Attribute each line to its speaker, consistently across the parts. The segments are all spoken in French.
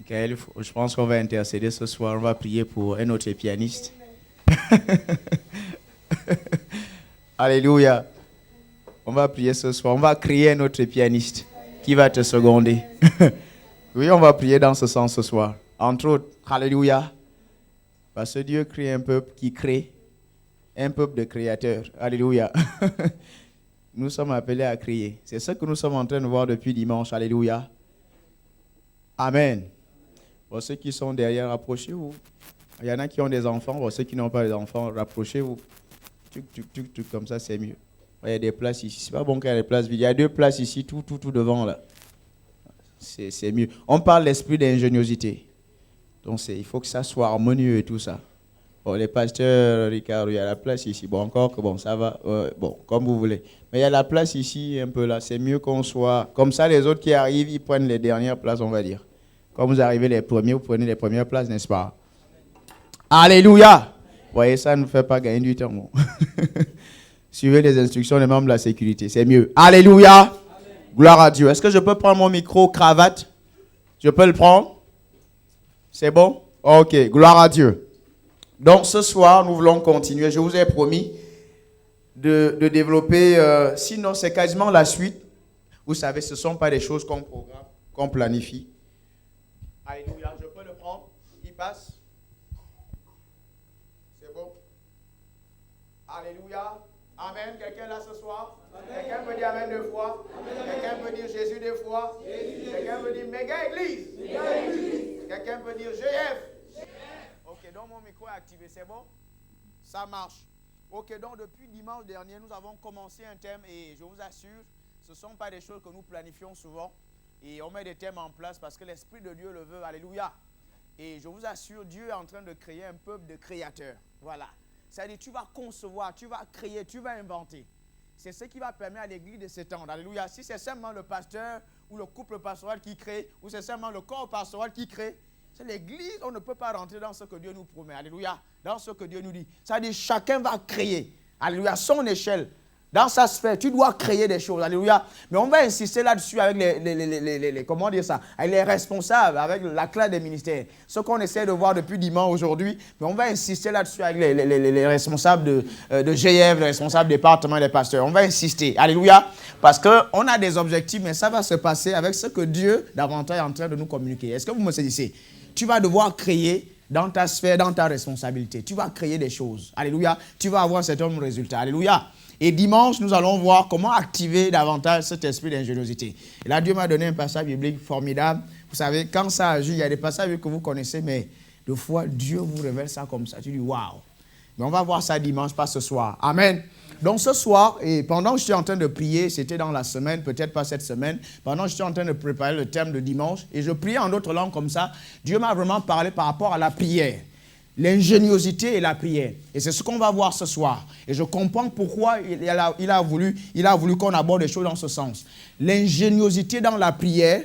Speaker 1: Michael, je pense qu'on va intercéder ce soir. On va prier pour un autre pianiste. Alléluia. On va prier ce soir. On va créer un autre pianiste qui va te seconder. Oui, on va prier dans ce sens ce soir. Entre autres, alléluia. Parce que Dieu crée un peuple qui crée, un peuple de créateurs. Alléluia. Nous sommes appelés à créer. C'est ce que nous sommes en train de voir depuis dimanche. Alléluia. Amen. Pour ceux qui sont derrière, rapprochez-vous. Il y en a qui ont des enfants. Pour ceux qui n'ont pas d'enfants, rapprochez-vous. Tuc, comme ça, c'est mieux. Il y a des places ici. C'est pas bon qu'il y ait des places vides. Il y a 2 places ici, tout devant là. C'est mieux. On parle de l'esprit d'ingéniosité. Donc, il faut que ça soit harmonieux et tout ça. Bon, les pasteurs, Ricardo, il y a la place ici. Bon, encore que bon, ça va. Bon, comme vous voulez. Mais il y a la place ici, un peu là. C'est mieux qu'on soit... Comme ça, les autres qui arrivent, ils prennent les dernières places, on va dire. Quand vous arrivez les premiers, vous prenez les premières places, n'est-ce pas? Alléluia! Vous voyez, ça ne nous fait pas gagner du temps. Bon. Suivez les instructions des membres de la sécurité. C'est mieux. Alléluia! Amen. Gloire à Dieu. Est-ce que je peux prendre mon micro, cravate? Je peux le prendre? C'est bon? Ok, gloire à Dieu. Donc ce soir, nous voulons continuer. Je vous ai promis de développer, sinon c'est quasiment la suite. Vous savez, ce ne sont pas des choses qu'on programme, qu'on planifie. Alléluia, je peux le prendre. Il passe. C'est bon? Alléluia. Amen. Quelqu'un là ce soir? Amen. Quelqu'un peut dire Amen 2 fois? Amen. Quelqu'un peut dire Jésus 2 fois? Jésus. Quelqu'un peut dire méga église? Méga église. Quelqu'un peut dire GF? Ok, donc mon micro est activé, c'est bon? Ça marche. Ok, donc depuis dimanche dernier, nous avons commencé un thème et je vous assure, ce ne sont pas des choses que nous planifions souvent. Et on met des thèmes en place parce que l'Esprit de Dieu le veut. Alléluia. Et je vous assure, Dieu est en train de créer un peuple de créateurs. Voilà. C'est-à-dire, tu vas concevoir, tu vas créer, tu vas inventer. C'est ce qui va permettre à l'Église de s'étendre. Alléluia. Si c'est seulement le pasteur ou le couple pastoral qui crée, ou c'est seulement le corps pastoral qui crée, c'est l'Église, on ne peut pas rentrer dans ce que Dieu nous promet. Alléluia. Dans ce que Dieu nous dit. C'est-à-dire, chacun va créer. Alléluia. À son échelle. Dans sa sphère, tu dois créer des choses. Alléluia. Mais on va insister là-dessus avec comment dire ça, avec les responsables, avec la classe des ministères. Ce qu'on essaie de voir depuis dimanche aujourd'hui, mais on va insister là-dessus avec les responsables de GF, les responsables département des pasteurs. On va insister. Alléluia. Parce qu'on a des objectifs, mais ça va se passer avec ce que Dieu davantage est en train de nous communiquer. Est-ce que vous me saisissez? Tu vas devoir créer dans ta sphère, dans ta responsabilité. Tu vas créer des choses. Alléluia. Tu vas avoir un certain nombre de résultats. Alléluia. Et dimanche, nous allons voir comment activer davantage cet esprit d'ingéniosité. Et là, Dieu m'a donné un passage biblique formidable. Vous savez, quand ça agit, il y a des passages que vous connaissez, mais des fois, Dieu vous révèle ça comme ça. Tu dis, waouh. Mais on va voir ça dimanche, pas ce soir. Amen. Donc ce soir, et pendant que j'étais en train de prier, c'était dans la semaine, peut-être pas cette semaine, pendant que j'étais en train de préparer le thème de dimanche, et je priais en d'autres langues comme ça, Dieu m'a vraiment parlé par rapport à la prière. L'ingéniosité et la prière. Et c'est ce qu'on va voir ce soir. Et je comprends pourquoi il a voulu qu'on aborde des choses dans ce sens. L'ingéniosité dans la prière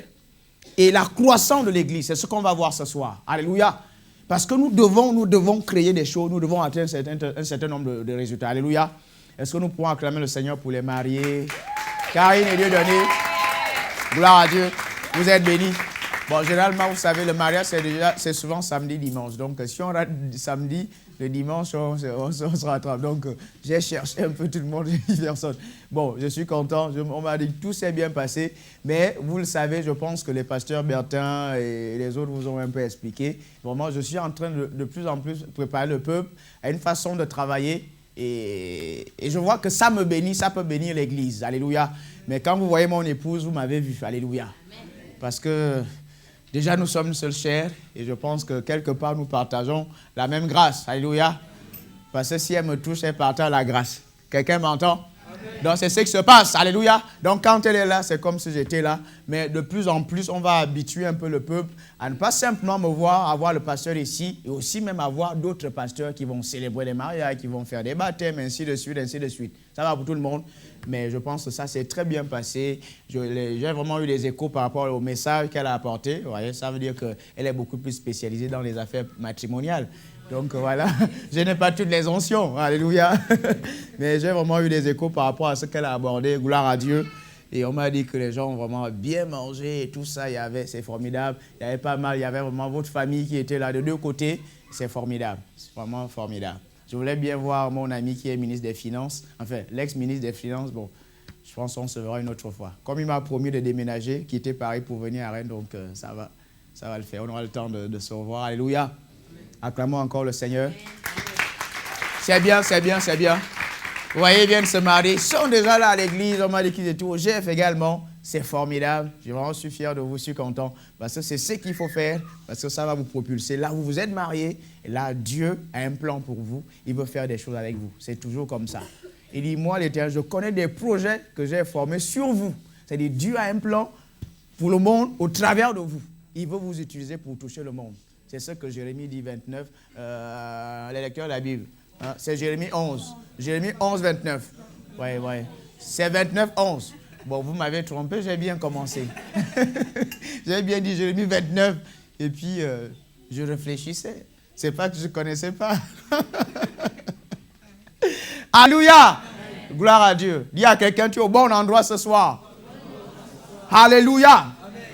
Speaker 1: et la croissance de l'Église. C'est ce qu'on va voir ce soir. Alléluia. Parce que nous devons créer des choses. Nous devons atteindre un certain nombre de résultats. Alléluia. Est-ce que nous pouvons acclamer le Seigneur pour les mariés? Karine et Dieudonné. Gloire à Dieu. Vous êtes bénis. Bon, généralement, vous savez, le mariage, c'est souvent samedi, dimanche. Donc, si on rate samedi, le dimanche, on se rattrape. Donc, j'ai cherché un peu tout le monde, personne. Bon, je suis content. On m'a dit que tout s'est bien passé. Mais, vous le savez, je pense que les pasteurs Bertin et les autres vous ont un peu expliqué. Vraiment, je suis en train de plus en plus préparer le peuple à une façon de travailler. Et je vois que ça me bénit, ça peut bénir l'Église. Alléluia. Mais quand vous voyez mon épouse, vous m'avez vu. Alléluia. Parce que... déjà, nous sommes seuls chers et je pense que quelque part, nous partageons la même grâce. Alléluia. Parce que si elle me touche, elle partage la grâce. Quelqu'un m'entend? Amen. Donc, c'est ce qui se passe. Alléluia. Donc, quand elle est là, c'est comme si j'étais là. Mais de plus en plus, on va habituer un peu le peuple à ne pas simplement me voir, avoir le pasteur ici, et aussi même avoir d'autres pasteurs qui vont célébrer les mariages, qui vont faire des baptêmes, ainsi de suite, ainsi de suite. Ça va pour tout le monde. Mais je pense que ça s'est très bien passé. J'ai vraiment eu des échos par rapport au message qu'elle a apporté. Vous voyez, ça veut dire qu'elle est beaucoup plus spécialisée dans les affaires matrimoniales. Donc voilà, je n'ai pas toutes les oncions. Alléluia. Mais j'ai vraiment eu des échos par rapport à ce qu'elle a abordé. Gloire à Dieu. Et on m'a dit que les gens ont vraiment bien mangé et tout ça, c'est formidable. Il y avait pas mal, il y avait vraiment votre famille qui était là de deux côtés. C'est formidable, c'est vraiment formidable. Je voulais bien voir mon ami qui est ministre des Finances, enfin l'ex-ministre des Finances, bon, je pense qu'on se verra une autre fois. Comme il m'a promis de déménager, quitter Paris pour venir à Rennes, donc ça va le faire. On aura le temps de se revoir. Alléluia. Acclamons encore le Seigneur. C'est bien, c'est bien, c'est bien. Vous voyez, ils viennent se marier. Ils sont déjà là à l'église. On m'a dit qu'ils étaient au GF également. C'est formidable. Je suis fier de vous, je suis content. Parce que c'est ce qu'il faut faire. Parce que ça va vous propulser. Là, vous vous êtes mariés. Et là, Dieu a un plan pour vous. Il veut faire des choses avec vous. C'est toujours comme ça. Il dit, moi, l'Éternel, je connais des projets que j'ai formés sur vous. C'est-à-dire, Dieu a un plan pour le monde au travers de vous. Il veut vous utiliser pour toucher le monde. C'est ce que Jérémie dit 29, les lecteurs de la Bible. Hein, c'est Jérémie 11. Jérémie 11, 29. Oui. C'est 29, 11. Bon, vous m'avez trompé, j'ai bien commencé. J'ai bien dit Jérémie 29. Et puis, je réfléchissais. C'est pas que je ne connaissais pas. Alléluia. Gloire à Dieu. Dis à quelqu'un, tu es au bon endroit ce soir. Alléluia.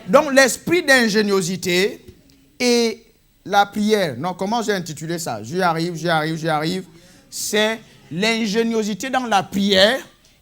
Speaker 1: Donc, l'esprit d'ingéniosité et la prière. Non, comment j'ai intitulé ça? J'y arrive. C'est l'ingéniosité dans la prière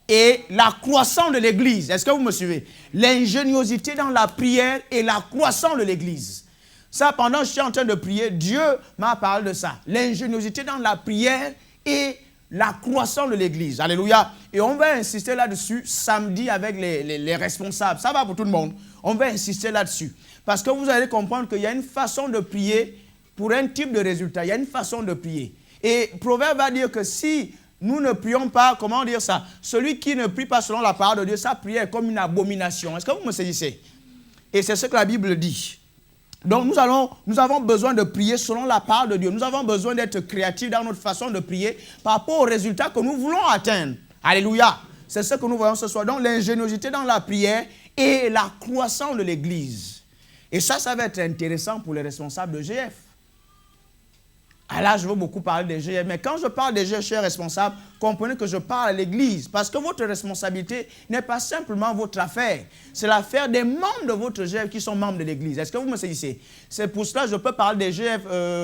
Speaker 1: et la croissance de l'Église. Est-ce que vous me suivez? L'ingéniosité dans la prière et la croissance de l'Église. Ça, pendant que je suis en train de prier, Dieu m'a parlé de ça. L'ingéniosité dans la prière et la croissance de l'Église. Alléluia. Et on va insister là-dessus samedi avec les responsables. Ça va pour tout le monde. On va insister là-dessus. Parce que vous allez comprendre qu'il y a une façon de prier pour un type de résultat. Il y a une façon de prier. Et Proverbe va dire que si nous ne prions pas, comment dire ça? Celui qui ne prie pas selon la parole de Dieu, sa prière est comme une abomination. Est-ce que vous me saisissez? Et c'est ce que la Bible dit. Donc nous avons besoin de prier selon la parole de Dieu. Nous avons besoin d'être créatifs dans notre façon de prier par rapport aux résultats que nous voulons atteindre. Alléluia. C'est ce que nous voyons ce soir. Donc l'ingéniosité dans la prière et la croissance de l'Église. Et ça va être intéressant pour les responsables de GF. Ah là, je veux beaucoup parler des GF. Mais quand je parle des GF, chers responsables, comprenez que je parle à l'Église. Parce que votre responsabilité n'est pas simplement votre affaire. C'est l'affaire des membres de votre GF qui sont membres de l'Église. Est-ce que vous me saisissez? C'est pour cela que je peux parler des GF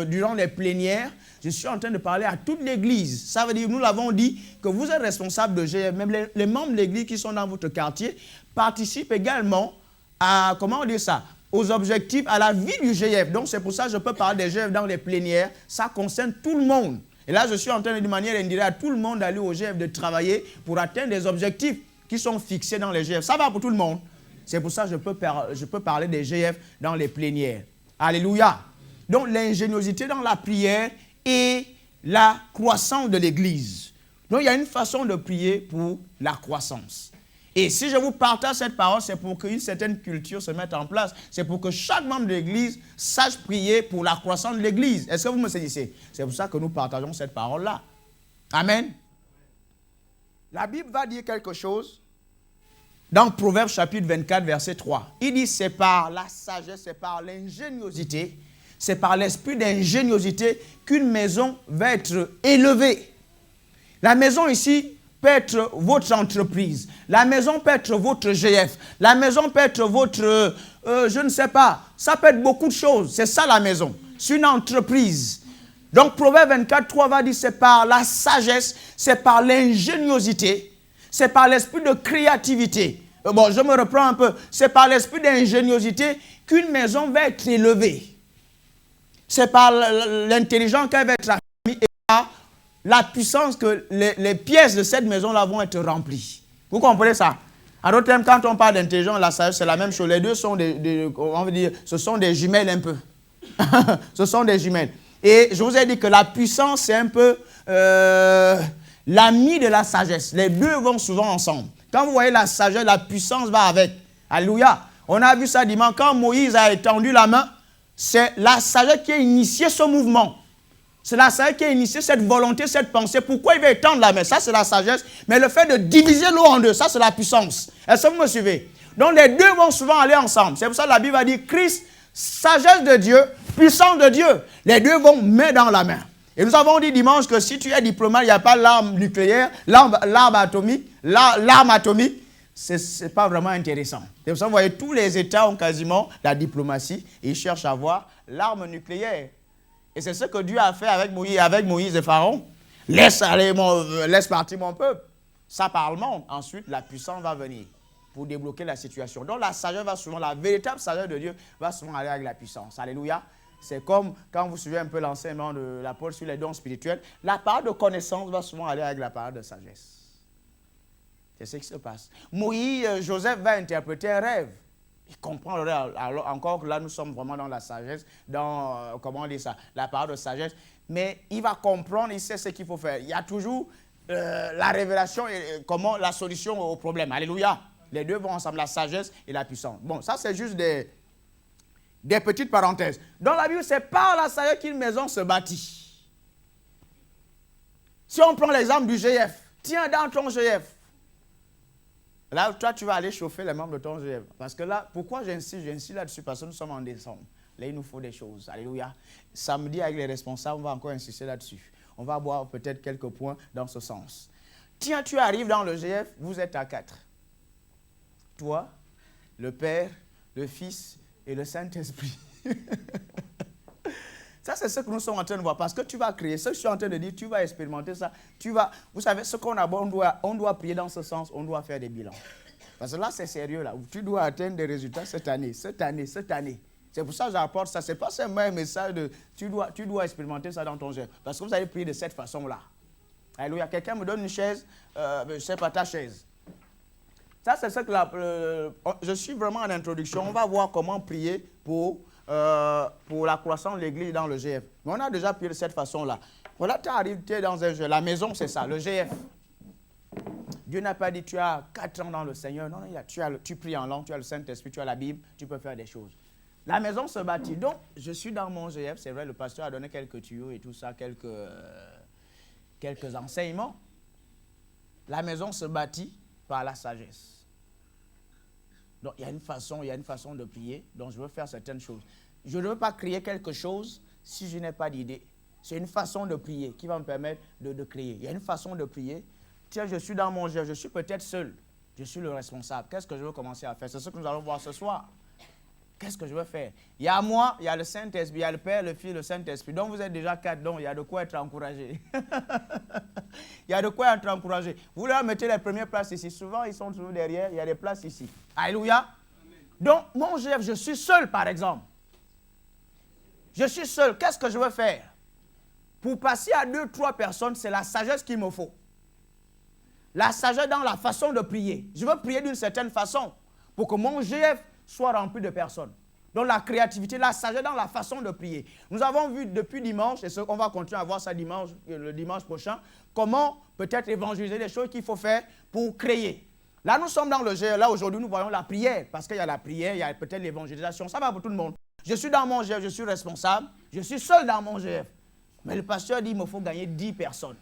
Speaker 1: durant les plénières. Je suis en train de parler à toute l'Église. Ça veut dire, nous l'avons dit, que vous êtes responsable de GF. Même les membres de l'Église qui sont dans votre quartier participent également à, comment on dit ça, aux objectifs, à la vie du GF. Donc, c'est pour ça que je peux parler des GF dans les plénières. Ça concerne tout le monde. Et là, je suis en train de manière indirecte à tout le monde d'aller au GF, de travailler pour atteindre des objectifs qui sont fixés dans les GF. Ça va pour tout le monde. C'est pour ça que je peux parler des GF dans les plénières. Alléluia. Donc, l'ingéniosité dans la prière et la croissance de l'Église. Donc, il y a une façon de prier pour la croissance. Et si je vous partage cette parole, c'est pour qu'une certaine culture se mette en place. C'est pour que chaque membre de l'Église sache prier pour la croissance de l'Église. Est-ce que vous me saisissez? C'est pour ça que nous partageons cette parole-là. Amen. La Bible va dire quelque chose dans Proverbe chapitre 24, verset 3. Il dit, c'est par la sagesse, c'est par l'ingéniosité, c'est par l'esprit d'ingéniosité qu'une maison va être élevée. La maison ici peut être votre entreprise. La maison peut être votre GF. La maison peut être votre, je ne sais pas, ça peut être beaucoup de choses. C'est ça la maison. C'est une entreprise. Donc Proverbe 24, 3 va dire, c'est par la sagesse, c'est par l'ingéniosité, c'est par l'esprit de créativité. Bon, je me reprends un peu. C'est par l'esprit d'ingéniosité qu'une maison va être élevée. C'est par l'intelligence qu'elle va être affermie et par la puissance que les pièces de cette maison-là vont être remplies. Vous comprenez ça? En d'autres termes, quand on parle d'intelligence, la sagesse, c'est la même chose. Les deux sont on veut dire, ce sont des jumelles un peu. Ce sont des jumelles. Et je vous ai dit que la puissance, c'est un peu l'ami de la sagesse. Les deux vont souvent ensemble. Quand vous voyez la sagesse, la puissance va avec. Alléluia. On a vu ça dimanche. Quand Moïse a étendu la main, c'est la sagesse qui a initié ce mouvement. C'est la sagesse qui a initié cette volonté, cette pensée. Pourquoi il veut étendre la main? Ça, c'est la sagesse. Mais le fait de diviser l'eau en deux, ça, c'est la puissance. Est-ce que vous me suivez? Donc, les deux vont souvent aller ensemble. C'est pour ça que la Bible va dire Christ, sagesse de Dieu, puissance de Dieu. Les deux vont main dans la main. Et nous avons dit dimanche que si tu es diplomate, il n'y a pas l'arme nucléaire, l'arme atomique, ce n'est pas vraiment intéressant. C'est pour ça que vous voyez, tous les États ont quasiment la diplomatie et ils cherchent à avoir l'arme nucléaire. Et c'est ce que Dieu a fait avec Moïse et Pharaon. Laisse partir mon peuple. Ça parle monde. Ensuite, la puissance va venir pour débloquer la situation. Donc la sagesse va souvent, la véritable sagesse de Dieu va souvent aller avec la puissance. Alléluia. C'est comme quand vous suivez un peu l'enseignement de l'apôtre sur les dons spirituels, la part de connaissance va souvent aller avec la part de sagesse. C'est ce qui se passe. Joseph va interpréter un rêve. Il comprend le rêve. Alors, encore que là, nous sommes vraiment dans la sagesse, dans, comment on dit ça, la part de sagesse. Mais il va comprendre, il sait ce qu'il faut faire. Il y a toujours la révélation et comment la solution au problème. Alléluia. Les deux vont ensemble, la sagesse et la puissance. Bon, ça c'est juste des petites parenthèses. Dans la Bible, c'est par la sagesse qu'une maison se bâtit. Si on prend l'exemple du GF, tiens dans ton GF. Là, toi, tu vas aller chauffer les membres de ton GF. Parce que là, pourquoi j'insiste là-dessus? Parce que nous sommes en décembre. Là, il nous faut des choses. Alléluia. Samedi, avec les responsables, on va encore insister là-dessus. On va voir peut-être quelques points dans ce sens. Tiens, tu arrives dans le GF, vous êtes à 4. Toi, le Père, le Fils et le Saint-Esprit. Ça, c'est ce que nous sommes en train de voir. Parce que tu vas créer, ce que je suis en train de dire, tu vas expérimenter ça. Vous savez, ce qu'on a, on doit prier dans ce sens, on doit faire des bilans. Parce que là, c'est sérieux. Là. Tu dois atteindre des résultats cette année. C'est pour ça que j'apporte ça. Ce n'est pas seulement un message de tu dois expérimenter ça dans ton jeu. Parce que vous allez prier de cette façon-là. Alléluia. Quelqu'un me donne une chaise, je ne sais pas ta chaise. Ça, c'est ce que je suis vraiment en introduction. On va voir comment prier pour la croissance de l'église dans le GF. Mais on a déjà prié de cette façon-là. Voilà, tu arrives, tu es dans un jeu. La maison, c'est ça, le GF. Dieu n'a pas dit tu as 4 ans dans le Seigneur. Non, tu pries en langue, tu as le Saint-Esprit, tu as la Bible, tu peux faire des choses. La maison se bâtit. Donc, je suis dans mon GF. C'est vrai, le pasteur a donné quelques tuyaux et tout ça, quelques enseignements. La maison se bâtit par la sagesse. Donc, il y a une façon de prier. Donc, je veux faire certaines choses. Je ne veux pas créer quelque chose si je n'ai pas d'idée. C'est une façon de prier qui va me permettre de créer. Il y a une façon de prier. Tiens, je suis dans mon jeu, je suis peut-être seul. Je suis le responsable. Qu'est-ce que je veux commencer à faire? C'est ce que nous allons voir ce soir. Qu'est-ce que je veux faire? Il y a moi, il y a le Saint-Esprit, il y a le Père, le Fils, le Saint-Esprit. Donc, vous êtes déjà 4, donc il y a de quoi être encouragé. Il y a de quoi être encouragé. Vous leur mettez les premières places ici. Souvent, ils sont toujours derrière. Il y a des places ici. Alléluia. Amen. Donc, mon GF, je suis seul, par exemple. Je suis seul. Qu'est-ce que je veux faire? Pour passer à 2, 3 personnes, c'est la sagesse qu'il me faut. La sagesse dans la façon de prier. Je veux prier d'une certaine façon pour que mon GF soit rempli de personnes. Donc la créativité, la sagesse dans la façon de prier. Nous avons vu depuis dimanche, et on va continuer à voir ça le dimanche prochain, comment peut-être évangéliser les choses qu'il faut faire pour créer. Là, nous sommes dans le GF. Là, aujourd'hui, nous voyons la prière. Parce qu'il y a la prière, il y a peut-être l'évangélisation. Ça va pour tout le monde. Je suis dans mon GF, je suis responsable. Je suis seul dans mon GF. Mais le pasteur dit qu'il me faut gagner 10 personnes.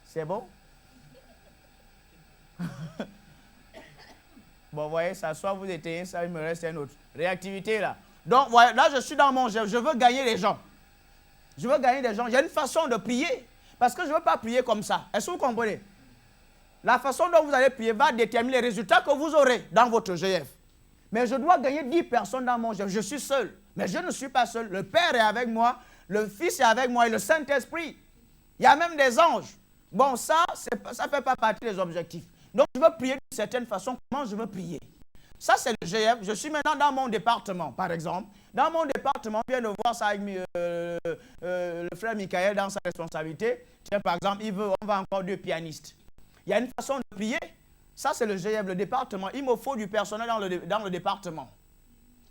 Speaker 1: C'est bon? Bon, vous voyez, ça, soit vous éteignez ça, il me reste un autre. Réactivité, là. Donc, voilà, là, je suis dans mon GF. Je veux gagner les gens. Je veux gagner des gens. Il y a une façon de prier. Parce que je ne veux pas prier comme ça. Est-ce que vous comprenez? La façon dont vous allez prier va déterminer les résultats que vous aurez dans votre GF. Mais je dois gagner 10 personnes dans mon GF. Je suis seul. Mais je ne suis pas seul. Le Père est avec moi. Le Fils est avec moi. Et le Saint-Esprit. Il y a même des anges. Bon, ça ne fait pas partie des objectifs. Donc, je veux prier d'une certaine façon. Comment je veux prier? Ça, c'est le GF. Je suis maintenant dans mon département, par exemple. Dans mon département, on vient de voir ça avec le frère Michael dans sa responsabilité. Tiens, par exemple, on va encore 2 pianistes. Il y a une façon de prier. Ça, c'est le GF, le département. Il me faut du personnel dans le département.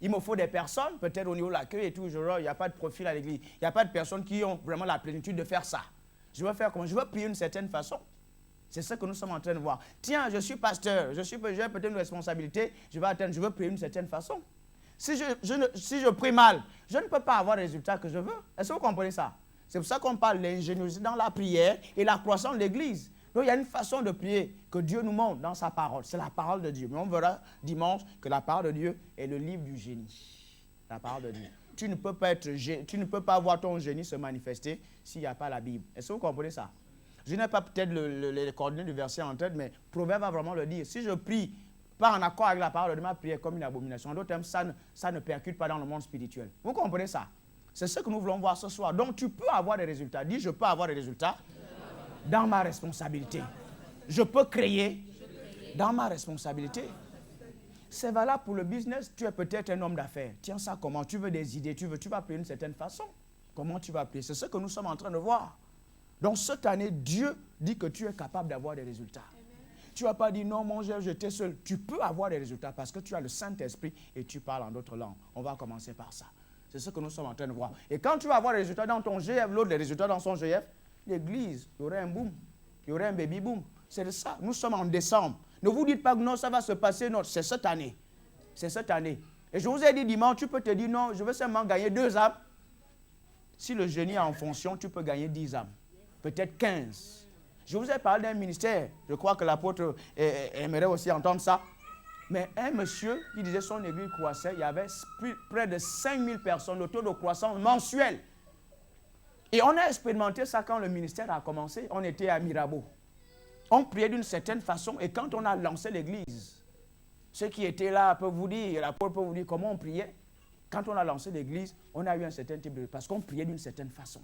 Speaker 1: Il me faut des personnes, peut-être au niveau de l'accueil et tout. Il n'y a pas de profil à l'église. Il n'y a pas de personnes qui ont vraiment la plénitude de faire ça. Je veux faire comment? Je veux prier d'une certaine façon. C'est ce que nous sommes en train de voir. Tiens, je suis pasteur, j'ai peut-être une responsabilité, je veux prier d'une certaine façon. Si je prie mal, je ne peux pas avoir les résultats que je veux. Est-ce que vous comprenez ça? C'est pour ça qu'on parle de l'ingéniosité dans la prière et la croissance de l'Église. Donc il y a une façon de prier que Dieu nous montre dans sa parole. C'est la parole de Dieu. Mais on verra dimanche que la parole de Dieu est le livre du génie. La parole de Dieu. Tu ne peux pas avoir ton génie se manifester s'il n'y a pas la Bible. Est-ce que vous comprenez ça? Je n'ai pas peut-être les coordonnées du verset en tête, mais Proverbe va vraiment le dire. Si je prie pas en accord avec la parole de ma prière comme une abomination, en d'autres termes, ça ne percute pas dans le monde spirituel. Vous comprenez ça? C'est ce que nous voulons voir ce soir. Donc tu peux avoir des résultats. Dis, je peux avoir des résultats dans ma responsabilité. Je peux créer dans ma responsabilité. C'est valable pour le business. Tu es peut-être un homme d'affaires. Tiens ça comment? Tu veux des idées, tu vas prier d'une certaine façon. Comment tu vas prier? C'est ce que nous sommes en train de voir. Donc cette année, Dieu dit que tu es capable d'avoir des résultats. Tu ne vas pas dire non, mon Dieu, j'étais seul. Tu peux avoir des résultats parce que tu as le Saint-Esprit et tu parles en d'autres langues. On va commencer par ça. C'est ce que nous sommes en train de voir. Et quand tu vas avoir des résultats dans ton GF, l'autre des résultats dans son GF, l'église, il y aurait un boom, il y aurait un baby boom. C'est de ça. Nous sommes en décembre. Ne vous dites pas que non, ça va se passer. Non, c'est cette année. C'est cette année. Et je vous ai dit dimanche, tu peux te dire non, je veux seulement gagner 2 âmes. Si le génie est en fonction, tu peux gagner 10 âmes. Peut-être 15. Je vous ai parlé d'un ministère. Je crois que l'apôtre aimerait aussi entendre ça. Mais un monsieur qui disait son église croissait, il y avait près de 5000 personnes, le taux de croissance mensuel. Et on a expérimenté ça quand le ministère a commencé. On était à Mirabeau. On priait d'une certaine façon et quand on a lancé l'église, ceux qui étaient là peuvent vous dire, l'apôtre peut vous dire comment on priait. Quand on a lancé l'église, on a eu un certain type de... parce qu'on priait d'une certaine façon.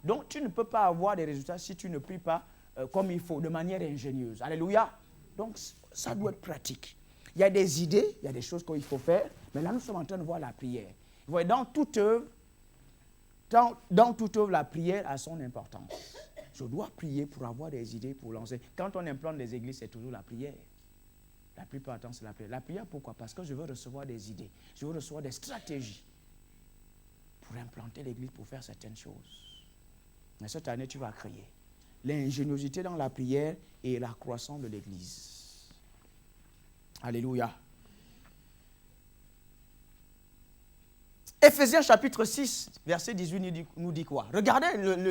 Speaker 1: Donc tu ne peux pas avoir des résultats si tu ne pries pas comme il faut, de manière ingénieuse. Alléluia. Donc ça doit être pratique. Il y a des idées, il y a des choses qu'il faut faire, mais là nous sommes en train de voir la prière. Vous voyez, dans toute œuvre, la prière a son importance. Je dois prier pour avoir des idées, pour lancer. Quand on implante les églises, c'est toujours la prière. La plupart du temps, c'est la prière. La prière, pourquoi? Parce que je veux recevoir des idées. Je veux recevoir des stratégies pour implanter l'église, pour faire certaines choses. Mais cette année, tu vas créer l'ingéniosité dans la prière et la croissance de l'église. Alléluia. Éphésiens chapitre 6, verset 18 nous dit quoi? Regardez le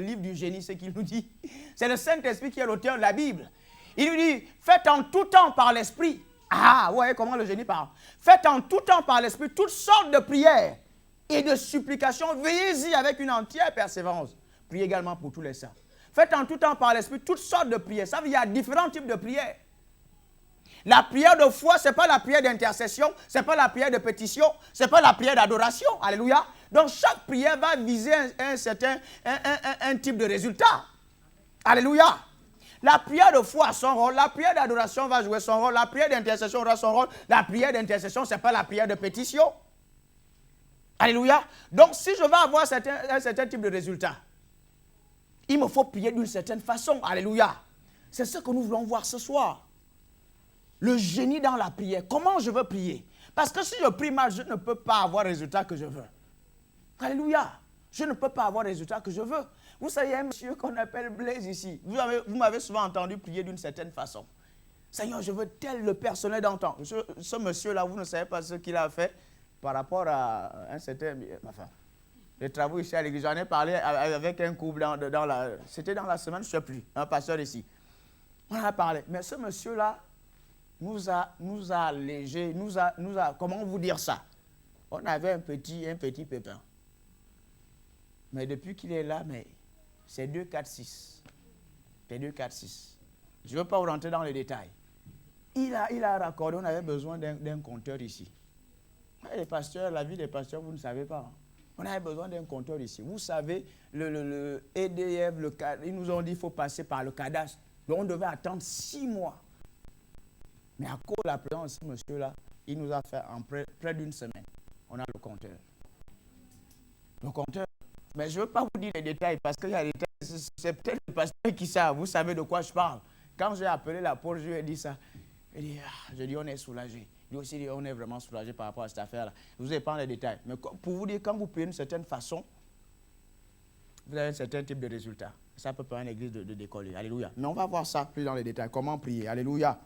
Speaker 1: livre du génie, ce qu'il nous dit. C'est le Saint-Esprit qui est l'auteur de la Bible. Il nous dit, faites en tout temps par l'Esprit. Ah, vous voyez comment le génie parle. Faites en tout temps par l'Esprit toutes sortes de prières et de supplications. Veillez-y avec une entière persévérance. Priez également pour tous les saints. Faites en tout temps par l'Esprit toutes sortes de prières. Ça veut dire qu'il y a différents types de prières. La prière de foi, ce n'est pas la prière d'intercession, ce n'est pas la prière de pétition, ce n'est pas la prière d'adoration. Alléluia. Donc chaque prière va viser un type de résultat. Alléluia. La prière de foi a son rôle, la prière d'adoration va jouer son rôle, la prière d'intercession aura son rôle. La prière d'intercession, ce n'est pas la prière de pétition. Alléluia. Donc si je veux avoir un certain type de résultat, il me faut prier d'une certaine façon. Alléluia. C'est ce que nous voulons voir ce soir. Le génie dans la prière. Comment je veux prier? Parce que si je prie mal, je ne peux pas avoir le résultat que je veux. Alléluia. Je ne peux pas avoir le résultat que je veux. Vous savez, il y a un monsieur qu'on appelle Blaise ici. Vous m'avez souvent entendu prier d'une certaine façon. Seigneur, je veux tel le personnel d'antan. Ce monsieur-là, vous ne savez pas ce qu'il a fait par rapport à un certain... Enfin, les travaux ici à l'église. J'en ai parlé avec un couple c'était dans la semaine, je ne sais plus, un pasteur ici. On en a parlé. Mais ce monsieur-là nous a allégé, comment vous dire ça? On avait un petit pépin. Mais depuis qu'il est là, mais c'est 2, 4, 6. C'est 2, 4, 6. Je ne veux pas vous rentrer dans les détails. Il a raccordé, on avait besoin d'un compteur ici. Les pasteurs, la vie des pasteurs, vous ne savez pas. Hein. On avait besoin d'un compteur ici. Vous savez, le EDF, ils nous ont dit qu'il faut passer par le cadastre. Donc on devait attendre 6 mois. Mais à cause de la présence de ce monsieur-là, il nous a fait en près d'une semaine. On a le compteur. Le compteur. Mais je ne veux pas vous dire les détails parce qu'il y a des détails. C'est peut-être le pasteur qui sait. Vous savez de quoi je parle. Quand j'ai appelé l'apôtre, je lui ai dit ça. Je dis on est soulagé. Lui aussi dit on est vraiment soulagé par rapport à cette affaire-là. Je vous ai pas les détails. Mais pour vous dire, quand vous priez d'une certaine façon, vous avez un certain type de résultat. Ça peut permettre à l'église de décoller. Alléluia. Mais on va voir ça plus dans les détails. Comment prier. Alléluia.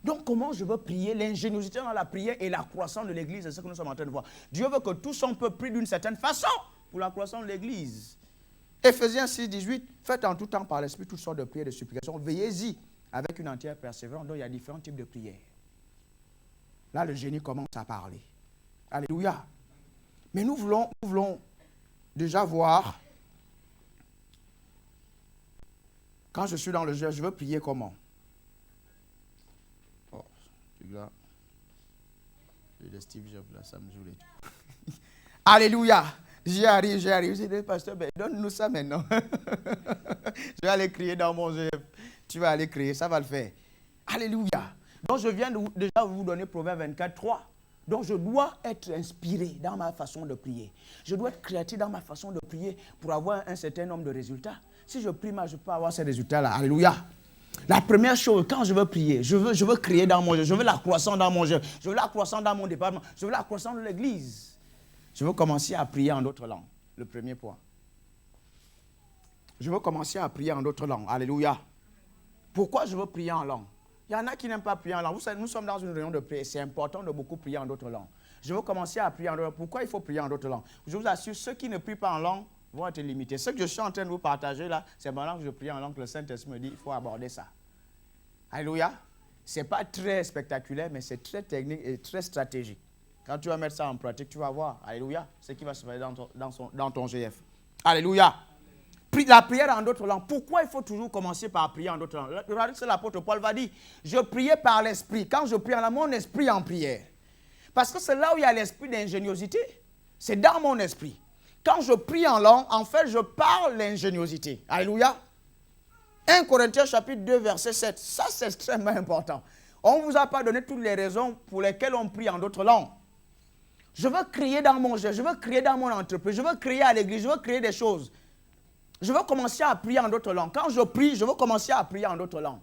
Speaker 1: Donc, comment je veux prier? L'ingéniosité dans la prière et la croissance de l'église, c'est ce que nous sommes en train de voir. Dieu veut que tout son peuple prie d'une certaine façon pour la croissance de l'église. Éphésiens 6, 18, faites en tout temps par l'Esprit toutes sortes de prières et de supplications. Veillez-y avec une entière persévérance. Donc, il y a différents types de prières. Là, le génie commence à parler. Alléluia. Mais nous voulons déjà voir Quand je suis dans le jeûne, je veux prier comment? Oh, là. Le Steve Jobs, là, ça me joue les tout. Alléluia. J'y arrive. J'ai dit, pasteur, ben, donne-nous ça maintenant. Je vais aller crier dans mon jeu. Tu vas aller crier, ça va le faire. Alléluia. Donc, je viens déjà vous donner Proverbe 24, 3. Donc, je dois être inspiré dans ma façon de prier. Je dois être créatif dans ma façon de prier pour avoir un certain nombre de résultats. Si je prie mal, je peux avoir ces résultats-là. Alléluia. La première chose, quand je veux prier, je veux créer dans mon jeu. Je veux la croissance dans mon jeu. Je veux la croissance dans mon département. Je veux la croissance de l'église. Je veux commencer à prier en d'autres langues. Le premier point. Je veux commencer à prier en d'autres langues. Alléluia. Pourquoi je veux prier en langue? Il y en a qui n'aiment pas prier en langue. Vous savez, nous sommes dans une réunion de prière. C'est important de beaucoup prier en d'autres langues. Je veux commencer à prier en d'autres langues. Pourquoi il faut prier en d'autres langues? Je vous assure, ceux qui ne prient pas en langue vont être limités. Ce que je suis en train de vous partager là, c'est maintenant que je prie en langue que le Saint-Esprit me dit, il faut aborder ça. Alléluia. Ce n'est pas très spectaculaire, mais c'est très technique et très stratégique. Quand tu vas mettre ça en pratique, tu vas voir. Alléluia. Ce qui va se passer dans ton GF. Alléluia. La prière en d'autres langues. Pourquoi il faut toujours commencer par prier en d'autres langues? Regardez ce que l'apôtre Paul va dire. Je priais par l'esprit. Quand je prie en langue, mon esprit en prière. Parce que c'est là où il y a l'esprit d'ingéniosité. C'est dans mon esprit. Quand je prie en langue, en fait, je parle l'ingéniosité. Alléluia. 1 Corinthiens chapitre 2, verset 7. Ça, c'est extrêmement important. On ne vous a pas donné toutes les raisons pour lesquelles on prie en d'autres langues. Je veux crier dans mon jeu, je veux crier dans mon entreprise, je veux crier à l'église, je veux créer des choses. Je veux commencer à prier en d'autres langues. Quand je prie, je veux commencer à prier en d'autres langues.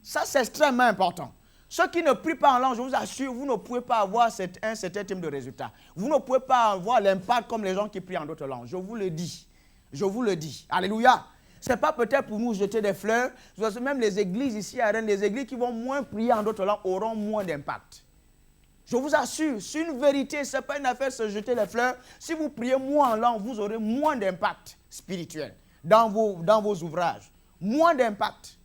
Speaker 1: Ça, c'est extrêmement important. Ceux qui ne prient pas en langue, je vous assure, vous ne pouvez pas avoir un certain type de résultat. Vous ne pouvez pas avoir l'impact comme les gens qui prient en d'autres langues. Je vous le dis. Je vous le dis. Alléluia. Ce n'est pas peut-être pour nous jeter des fleurs. Même les églises ici à Rennes, les églises qui vont moins prier en d'autres langues auront moins d'impact. Je vous assure, c'est une vérité, ce n'est pas une affaire de se jeter les fleurs. Si vous priez moins en langue, vous aurez moins d'impact spirituel dans vos ouvrages. Moins d'impact.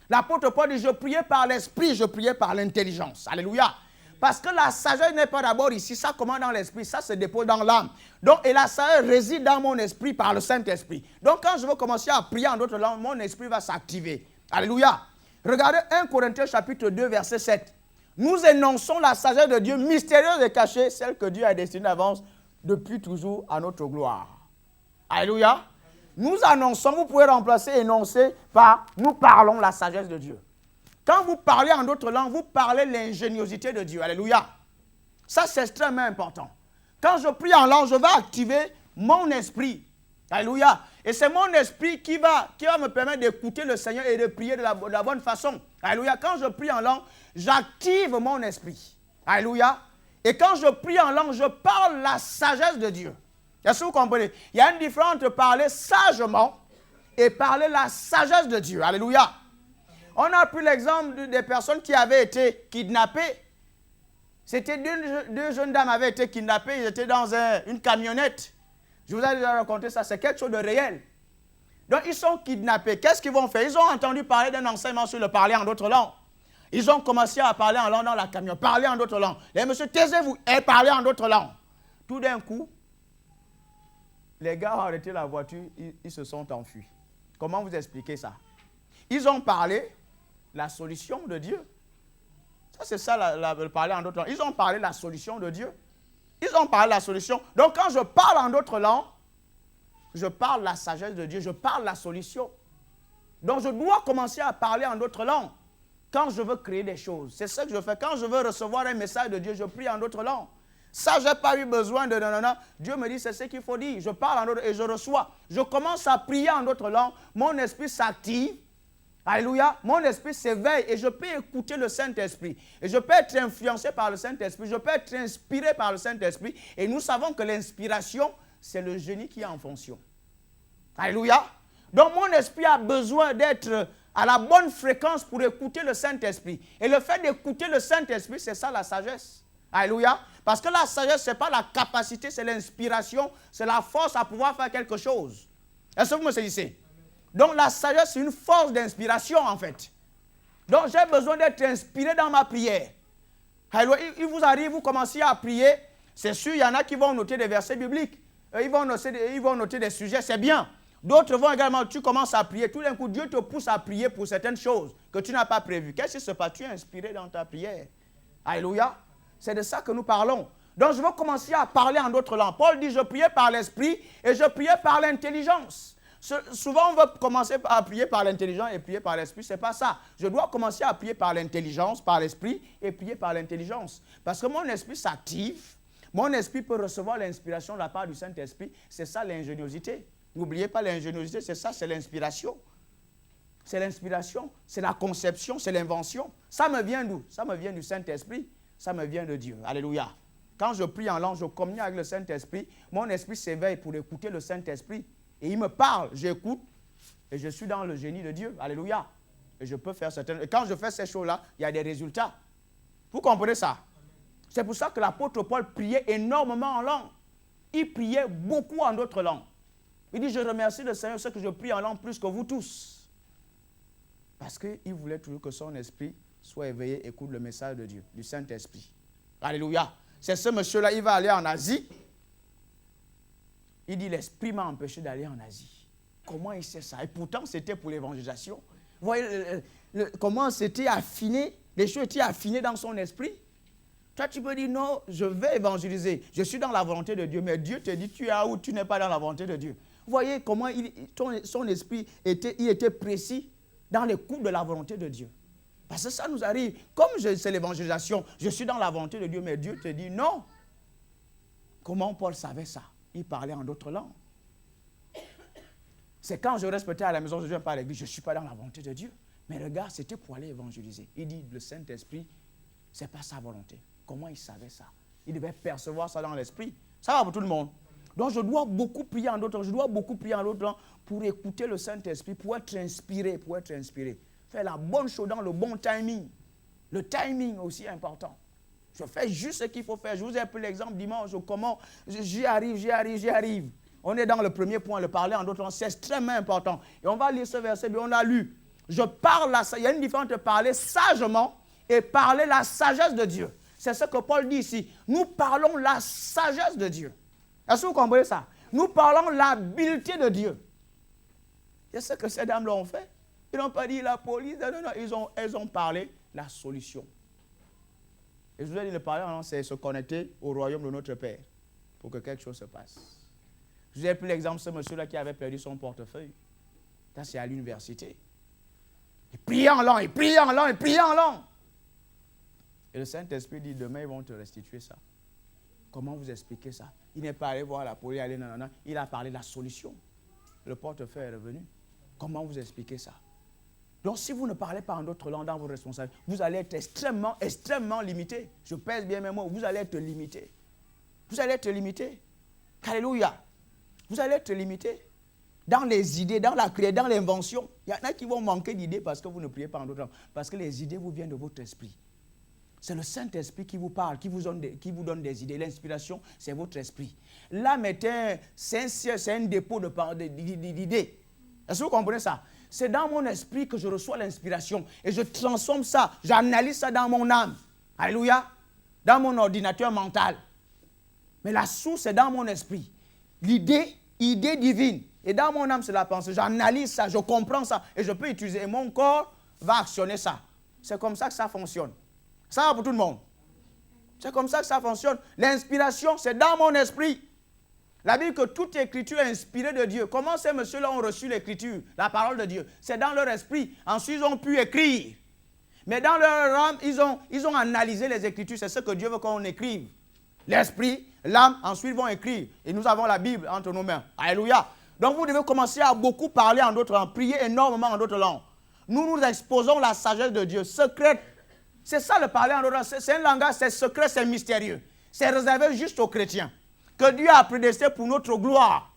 Speaker 1: L'apôtre Paul dit, je priais par l'esprit, je priais par l'intelligence. Alléluia. Parce que la sagesse n'est pas d'abord ici, ça commence dans l'esprit, ça se dépose dans l'âme. Donc, et la sagesse réside dans mon esprit par le Saint-Esprit. Donc, quand je veux commencer à prier en d'autres langues, mon esprit va s'activer. Alléluia. Regardez 1 Corinthiens chapitre 2, verset 7. Nous énonçons la sagesse de Dieu mystérieuse et cachée, celle que Dieu a destinée d'avance depuis toujours à notre gloire. Alléluia. Nous annonçons, vous pouvez remplacer énoncer par nous parlons la sagesse de Dieu. Quand vous parlez en d'autres langues, vous parlez l'ingéniosité de Dieu. Alléluia. Ça, c'est extrêmement important. Quand je prie en langue, je vais activer mon esprit. Alléluia. Et c'est mon esprit qui va me permettre d'écouter le Seigneur et de prier de la bonne façon. Alléluia. Quand je prie en langue, j'active mon esprit. Alléluia. Et quand je prie en langue, je parle la sagesse de Dieu. Est-ce que vous comprenez? Il y a une différence entre parler sagement et parler la sagesse de Dieu. Alléluia. On a pris l'exemple des personnes qui avaient été kidnappées. C'était deux jeunes dames avaient été kidnappées. Ils étaient dans une camionnette. Je vous ai déjà raconté ça. C'est quelque chose de réel. Donc, ils sont kidnappés. Qu'est-ce qu'ils vont faire? Ils ont entendu parler d'un enseignement sur le parler en d'autres langues. Ils ont commencé à parler en langue dans la camionnette. Parler en d'autres langues. Et monsieur, taisez-vous et parlez en d'autres langues. Tout d'un coup, les gars ont arrêté la voiture. Ils se sont enfuis. Comment vous expliquez ça? Ils ont parlé la solution de Dieu. Ça, c'est ça, le parler en d'autres langues. Ils ont parlé la solution de Dieu. Ils ont parlé la solution. Donc, quand je parle en d'autres langues, je parle la sagesse de Dieu. Je parle la solution. Donc, je dois commencer à parler en d'autres langues quand je veux créer des choses. C'est ça que je fais. Quand je veux recevoir un message de Dieu, je prie en d'autres langues. Ça, je n'ai pas eu besoin de non. Dieu me dit, c'est ce qu'il faut dire. Je parle en d'autres et je reçois. Je commence à prier en d'autres langues. Mon esprit s'active. Alléluia. Mon esprit s'éveille et je peux écouter le Saint-Esprit. Et je peux être influencé par le Saint-Esprit. Je peux être inspiré par le Saint-Esprit. Et nous savons que l'inspiration, c'est le génie qui est en fonction. Alléluia. Donc mon esprit a besoin d'être à la bonne fréquence pour écouter le Saint-Esprit. Et le fait d'écouter le Saint-Esprit, c'est ça la sagesse. Alléluia. Parce que la sagesse, ce n'est pas la capacité, c'est l'inspiration, c'est la force à pouvoir faire quelque chose. Est-ce que vous me saisissez? Donc la sagesse, c'est une force d'inspiration en fait. Donc j'ai besoin d'être inspiré dans ma prière. Alléluia. Il vous arrive, vous commencez à prier. C'est sûr, il y en a qui vont noter des versets bibliques. Ils vont noter des sujets, c'est bien. D'autres vont également, tu commences à prier. Tout d'un coup, Dieu te pousse à prier pour certaines choses que tu n'as pas prévues. Qu'est-ce qui se passe? Tu es inspiré dans ta prière. Alléluia. C'est de ça que nous parlons. Donc, je vais commencer à parler en d'autres langues. Paul dit, je priais par l'esprit et je priais par l'intelligence. Souvent, on va commencer à prier par l'intelligence et prier par l'esprit. Ce n'est pas ça. Je dois commencer à prier par l'intelligence, par l'esprit et prier par l'intelligence. Parce que mon esprit s'active. Mon esprit peut recevoir l'inspiration de la part du Saint-Esprit. C'est ça l'ingéniosité. N'oubliez pas l'ingéniosité, c'est ça, c'est l'inspiration. C'est l'inspiration, c'est la conception, c'est l'invention. Ça me vient d'où? Ça me vient du Saint-Esprit. Ça me vient de Dieu. Alléluia. Quand je prie en langue, je communique avec le Saint-Esprit. Mon esprit s'éveille pour écouter le Saint-Esprit. Et il me parle, j'écoute, et je suis dans le génie de Dieu. Alléluia. Et je peux faire certaines... Et quand je fais ces choses-là, il y a des résultats. Vous comprenez ça? C'est pour ça que l'apôtre Paul priait énormément en langue. Il priait beaucoup en d'autres langues. Il dit, je remercie le Seigneur, ce que je prie en langue plus que vous tous. Parce qu'il voulait toujours que son esprit soit éveillé, écoute le message de Dieu, du Saint-Esprit. Alléluia. C'est ce monsieur-là, il va aller en Asie. Il dit, l'esprit m'a empêché d'aller en Asie. Comment il sait ça? Et pourtant, c'était pour l'évangélisation. Vous voyez comment c'était affiné, les choses étaient affinées dans son esprit. Toi, tu peux dire, non, je vais évangéliser. Je suis dans la volonté de Dieu. Mais Dieu te dit, tu es à où tu n'es pas dans la volonté de Dieu. Vous voyez comment son esprit était précis dans l'écoute de la volonté de Dieu. Parce que ça nous arrive. Comme c'est l'évangélisation, je suis dans la volonté de Dieu, mais Dieu te dit non. Comment Paul savait ça? Il parlait en d'autres langues. C'est quand je respectais à la maison, je ne viens pas à l'église, je ne suis pas dans la volonté de Dieu. Mais regarde, c'était pour aller évangéliser. Il dit, le Saint-Esprit, ce n'est pas sa volonté. Comment il savait ça? Il devait percevoir ça dans l'esprit. Ça va pour tout le monde. Donc je dois beaucoup prier en d'autres langues, pour écouter le Saint-Esprit, pour être inspiré, Faire la bonne chose dans le bon timing. Le timing aussi important. Je fais juste ce qu'il faut faire. Je vous ai pris l'exemple dimanche, comment j'y arrive. On est dans le premier point, le parler en d'autres langues, c'est extrêmement important. Et on va lire ce verset, on l'a lu. Il y a une différence entre parler sagement et parler la sagesse de Dieu. C'est ce que Paul dit ici. Nous parlons la sagesse de Dieu. Est-ce que vous comprenez ça? Nous parlons l'habileté de Dieu. C'est ce que ces dames-là ont fait. Ils n'ont pas dit la police, non, elles ont parlé la solution. Et je vous ai dit, le parler, c'est se connecter au royaume de notre Père pour que quelque chose se passe. Je vous ai pris l'exemple de ce monsieur-là qui avait perdu son portefeuille. Ça, c'est à l'université. Il priait en langue, il priait en langue. Et le Saint-Esprit dit, demain, ils vont te restituer ça. Comment vous expliquez ça? Il n'est pas allé voir la police, il a parlé de la solution. Le portefeuille est revenu. Comment vous expliquez ça? Donc, si vous ne parlez pas en d'autres langues dans vos responsabilités, vous allez être extrêmement limité. Je pèse bien mes mots, vous allez être limité. Vous allez être limité. Alléluia. Vous allez être limité. Dans les idées, dans la création, dans l'invention. Il y en a qui vont manquer d'idées parce que vous ne priez pas en d'autres langues. Parce que les idées vous viennent de votre esprit. C'est le Saint-Esprit qui vous parle, qui vous donne des idées. L'inspiration, c'est votre esprit. L'âme c'est un dépôt d'idées. Est-ce que vous comprenez ça? C'est dans mon esprit que je reçois l'inspiration. Et je transforme ça, j'analyse ça dans mon âme. Alléluia. Dans mon ordinateur mental. Mais la source, c'est dans mon esprit. L'idée divine. Et dans mon âme, c'est la pensée. J'analyse ça, je comprends ça. Et je peux utiliser. Et mon corps va actionner ça. C'est comme ça que ça fonctionne. Ça va pour tout le monde. C'est comme ça que ça fonctionne. L'inspiration, c'est dans mon esprit. La Bible dit que toute écriture est inspirée de Dieu. Comment ces messieurs-là ont reçu l'écriture, la parole de Dieu? C'est dans leur esprit. Ensuite, ils ont pu écrire. Mais dans leur âme, ils ont analysé les écritures. C'est ce que Dieu veut qu'on écrive. L'esprit, l'âme, ensuite ils vont écrire. Et nous avons la Bible entre nos mains. Alléluia. Donc vous devez commencer à beaucoup parler en d'autres langues, prier énormément en d'autres langues. Nous exposons la sagesse de Dieu, secrète. C'est ça le parler en d'autres langues. C'est un langage, c'est secret, c'est mystérieux. C'est réservé juste aux chrétiens. Que Dieu a prédestiné pour notre gloire.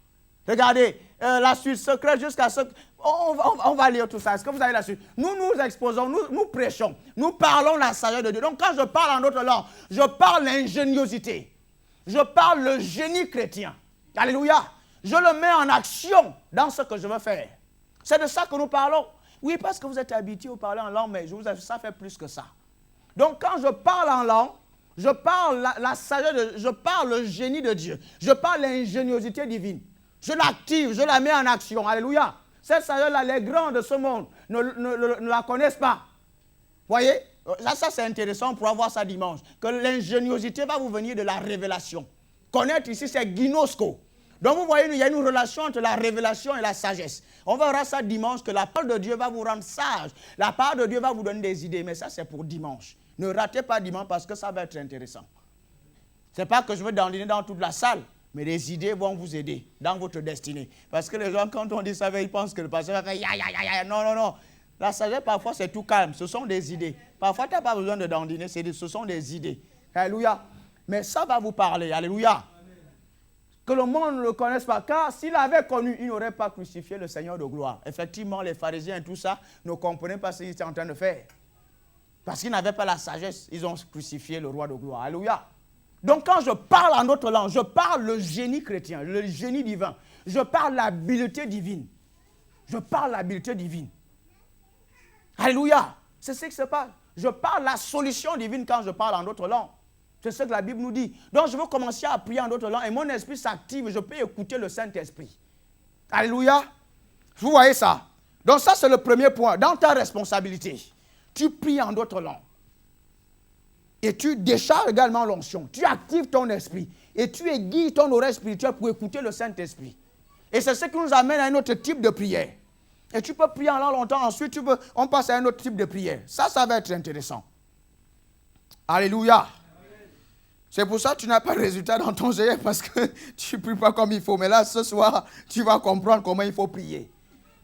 Speaker 1: Regardez, la suite secrète jusqu'à ce... On va lire tout ça. Est-ce que vous avez la suite? Nous exposons, nous prêchons. Nous parlons la sagesse de Dieu. Donc quand je parle en d'autres langues, je parle l'ingéniosité. Je parle le génie chrétien. Alléluia. Je le mets en action dans ce que je veux faire. C'est de ça que nous parlons. Oui, parce que vous êtes habitué à parler en langue, mais ça fait plus que ça. Donc quand je parle en langue, je parle la sagesse, je parle le génie de Dieu. Je parle l'ingéniosité divine. Je l'active, je la mets en action. Alléluia. Cette sagesse-là, les grands de ce monde ne la connaissent pas. Voyez, ça c'est intéressant pour avoir ça dimanche. Que l'ingéniosité va vous venir de la révélation. Connaître ici, c'est ginosko. Donc vous voyez, il y a une relation entre la révélation et la sagesse. On verra ça dimanche, que la parole de Dieu va vous rendre sage. La parole de Dieu va vous donner des idées, mais ça c'est pour dimanche. Ne ratez pas dimanche parce que ça va être intéressant. Ce n'est pas que je veux dandiner dans toute la salle, mais les idées vont vous aider dans votre destinée. Parce que les gens, quand on dit ça, ils pensent que le pasteur va faire ya, ya, ya, ya. Non, non, non. La sagesse, parfois, c'est tout calme. Ce sont des idées. Parfois, tu n'as pas besoin de dandiner, ce sont des idées. Alléluia. Mais ça va vous parler. Alléluia. Que le monde ne le connaisse pas. Car s'il avait connu, il n'aurait pas crucifié le Seigneur de gloire. Effectivement, les pharisiens et tout ça ne comprenaient pas ce qu'ils étaient en train de faire. Parce qu'ils n'avaient pas la sagesse. Ils ont crucifié le roi de gloire. Alléluia. Donc quand je parle en autre langue, je parle le génie chrétien, le génie divin. Je parle l'habileté divine. Je parle l'habileté divine. Alléluia. C'est ce qui se passe. Je parle la solution divine quand je parle en d'autres langues. C'est ce que la Bible nous dit. Donc je veux commencer à prier en d'autres langues et mon esprit s'active. Je peux écouter le Saint-Esprit. Alléluia. Vous voyez ça? Donc ça c'est le premier point. Dans ta responsabilité, tu pries en d'autres langues. Et tu décharges également l'onction. Tu actives ton esprit. Et tu aiguilles ton oreille spirituelle pour écouter le Saint-Esprit. Et c'est ce qui nous amène à un autre type de prière. Et tu peux prier en langue longtemps. Ensuite, on passe à un autre type de prière. Ça va être intéressant. Alléluia. C'est pour ça que tu n'as pas de résultat dans ton GF parce que tu ne pries pas comme il faut. Mais là, ce soir, tu vas comprendre comment il faut prier.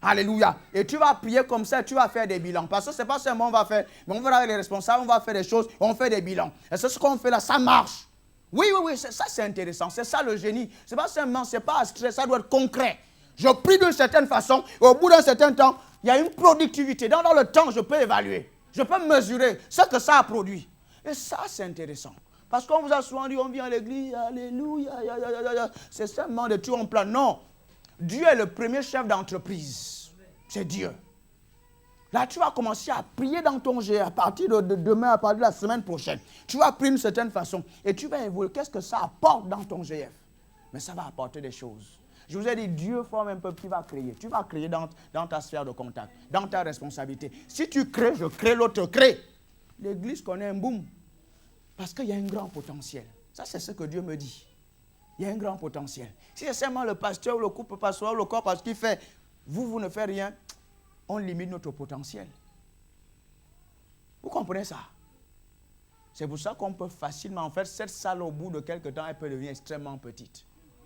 Speaker 1: Alléluia. Et tu vas prier comme ça, tu vas faire des bilans. Parce que ce n'est pas seulement on va faire, mais on va avec les responsables, on va faire des choses, on fait des bilans. Et c'est ce qu'on fait là, ça marche. Oui, ça c'est intéressant. C'est ça le génie. Ce n'est pas seulement, ce n'est pas abstrait, ça doit être concret. Je prie d'une certaine façon, et au bout d'un certain temps, il y a une productivité. Dans le temps, je peux évaluer. Je peux mesurer ce que ça a produit. Et ça, c'est intéressant. Parce qu'on vous a souvent dit, on vient à l'église, alléluia, c'est seulement de tout en plan. Non. Dieu est le premier chef d'entreprise. C'est Dieu. Là, tu vas commencer à prier dans ton GF à partir de demain, à partir de la semaine prochaine. Tu vas prier d'une certaine façon et tu vas évoluer. Qu'est-ce que ça apporte dans ton GF? Mais ça va apporter des choses. Je vous ai dit, Dieu forme un peuple qui va créer. Tu vas créer dans ta sphère de contact, dans ta responsabilité. Si tu crées, je crée, l'autre crée. L'église connaît un boom. Parce qu'il y a un grand potentiel. Ça, c'est ce que Dieu me dit. Il y a un grand potentiel. Si c'est seulement le pasteur ou le couple pastoral ou le corps parce qu'il fait, vous ne faites rien, on limite notre potentiel. Vous comprenez ça? C'est pour ça qu'on peut facilement, en fait, cette salle au bout de quelques temps, elle peut devenir extrêmement petite.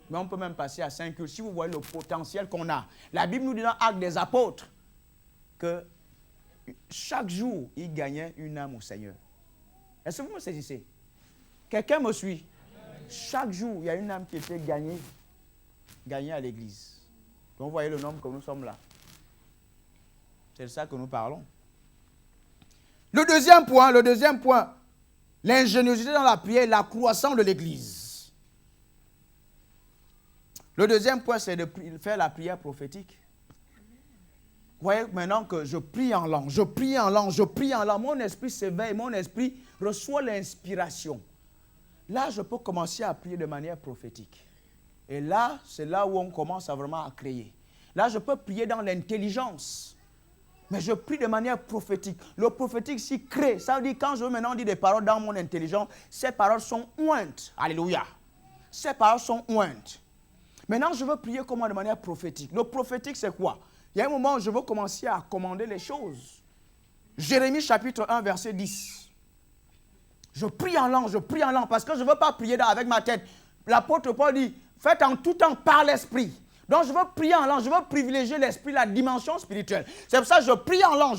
Speaker 1: Mais on peut même passer à 5 cultes. Si vous voyez le potentiel qu'on a. La Bible nous dit dans Actes des Apôtres que chaque jour, ils gagnaient une âme au Seigneur. Est-ce que vous me saisissez? Quelqu'un me suit? Chaque jour, il y a une âme qui était gagnée à l'église. Donc, vous voyez le nombre que nous sommes là. C'est de ça que nous parlons. Le deuxième point, l'ingéniosité dans la prière et la croissance de l'église. Le deuxième point, c'est de faire la prière prophétique. Vous voyez maintenant que je prie en langue, mon esprit s'éveille, mon esprit reçoit l'inspiration. Là, je peux commencer à prier de manière prophétique. Et là, c'est là où on commence à vraiment à créer. Là, je peux prier dans l'intelligence. Mais je prie de manière prophétique. Le prophétique ici crée. Ça veut dire quand je veux maintenant dire des paroles dans mon intelligence, ces paroles sont ointes. Alléluia. Ces paroles sont ointes. Maintenant, je veux prier comment de manière prophétique. Le prophétique, c'est quoi? Il y a un moment où je veux commencer à commander les choses. Jérémie chapitre 1, verset 10. Je prie en langue, parce que je ne veux pas prier avec ma tête. L'apôtre Paul dit, faites en tout temps par l'esprit. Donc je veux prier en langue, je veux privilégier l'esprit, la dimension spirituelle. C'est pour ça que je prie en langue,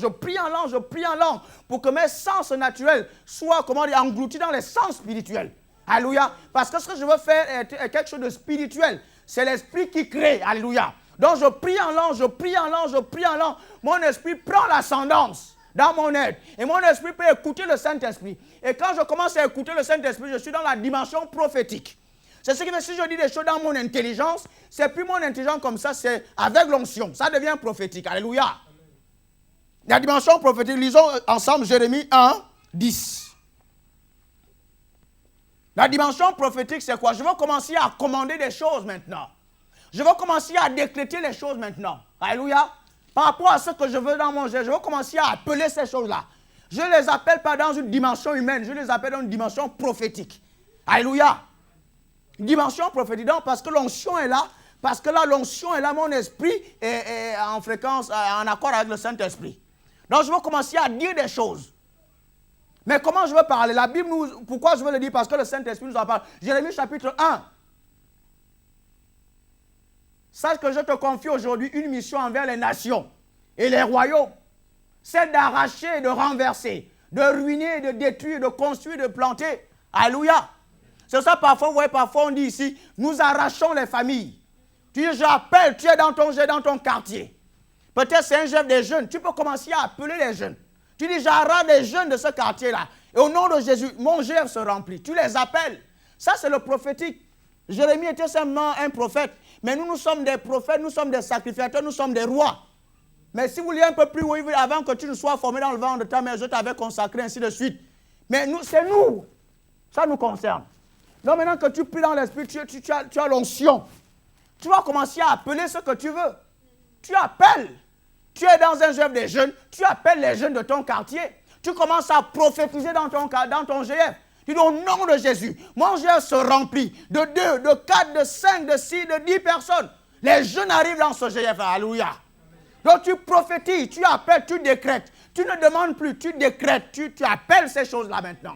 Speaker 1: pour que mes sens naturels soient, engloutis dans les sens spirituels. Alléluia. Parce que ce que je veux faire est quelque chose de spirituel. C'est l'esprit qui crée. Alléluia. Donc je prie en langue, mon esprit prend l'ascendance dans mon être. Et mon esprit peut écouter le Saint-Esprit. Et quand je commence à écouter le Saint-Esprit, je suis dans la dimension prophétique. C'est ce qui fait, si je dis des choses dans mon intelligence, c'est plus mon intelligence comme ça, c'est avec l'onction. Ça devient prophétique. Alléluia. Amen. La dimension prophétique, lisons ensemble Jérémie 1, 10. La dimension prophétique, c'est quoi? Je veux commencer à commander des choses maintenant.
Speaker 2: Je vais commencer à décréter les choses maintenant. Alléluia. Par rapport à ce que je veux dans mon jeu, je vais commencer à appeler ces choses-là. Je ne les appelle pas dans une dimension humaine, je les appelle dans une dimension prophétique. Alléluia. Dimension prophétique, donc, parce que l'onction est là, parce que là, l'onction est là, mon esprit est en fréquence, en accord avec le Saint-Esprit. Donc, je vais commencer à dire des choses. Mais comment je veux parler? La Bible nous... Pourquoi je veux le dire? Parce que le Saint-Esprit nous en parle. Jérémie chapitre 1. Sache que je te confie aujourd'hui une mission envers les nations et les royaumes. Celle d'arracher et de renverser, de ruiner, de détruire, de construire, de planter. Alléluia. C'est ça parfois, vous voyez, parfois on dit ici, nous arrachons les familles. Tu dis, j'appelle, tu es dans ton quartier. Peut-être c'est un chef des jeunes. Tu peux commencer à appeler les jeunes. Tu dis, j'arrache les jeunes de ce quartier-là. Et au nom de Jésus, mon GF se remplit. Tu les appelles. Ça, c'est le prophétique. Jérémie était simplement un prophète. Mais nous sommes des prophètes, nous sommes des sacrificateurs, nous sommes des rois. Mais si vous lisez un peu plus haut, avant que tu ne sois formé dans le ventre de ta mère, je t'avais consacré, ainsi de suite. Mais nous, c'est nous. Ça nous concerne. Donc maintenant que tu pries dans l'esprit, tu as l'onction. Tu vas commencer à appeler ce que tu veux. Tu appelles. Tu es dans un GF des jeunes, tu appelles les jeunes de ton quartier. Tu commences à prophétiser dans ton GF. Tu dis au nom de Jésus, mon GF se remplit de 2, de 4, de 5, de 6, de 10 personnes. Les jeunes arrivent dans ce GF. Alléluia. Donc tu prophétises, tu appelles, tu décrètes. Tu ne demandes plus, tu décrètes, tu appelles ces choses-là maintenant.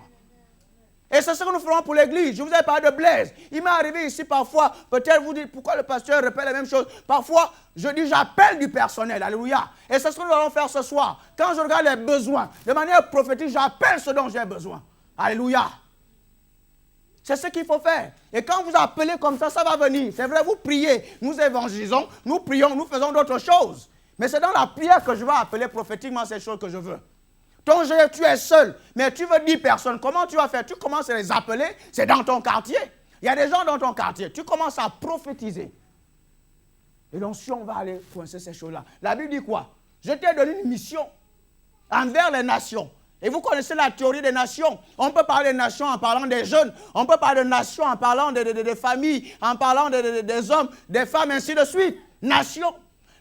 Speaker 2: Et c'est ce que nous ferons pour l'église. Je vous ai parlé de Blaise. Il m'est arrivé ici parfois, peut-être vous dites pourquoi le pasteur répète la même chose. Parfois, je dis j'appelle du personnel. Alléluia. Et c'est ce que nous allons faire ce soir. Quand je regarde les besoins, de manière prophétique, j'appelle ce dont j'ai besoin. Alléluia. C'est ce qu'il faut faire. Et quand vous appelez comme ça, ça va venir. C'est vrai, vous priez, nous évangélisons, nous prions, nous faisons d'autres choses. Mais c'est dans la prière que je vais appeler prophétiquement ces choses que je veux. Ton GF, tu es seul, mais tu veux 10 personnes. Comment tu vas faire? Tu commences à les appeler, c'est dans ton quartier. Il y a des gens dans ton quartier. Tu commences à prophétiser. Et l'onction va aller coincer ces choses-là. La Bible dit quoi? Je t'ai donné une mission envers les nations. Et vous connaissez la théorie des nations. On peut parler des nations en parlant des jeunes. On peut parler de nations en parlant des familles, en parlant des hommes, des femmes, ainsi de suite. Nations.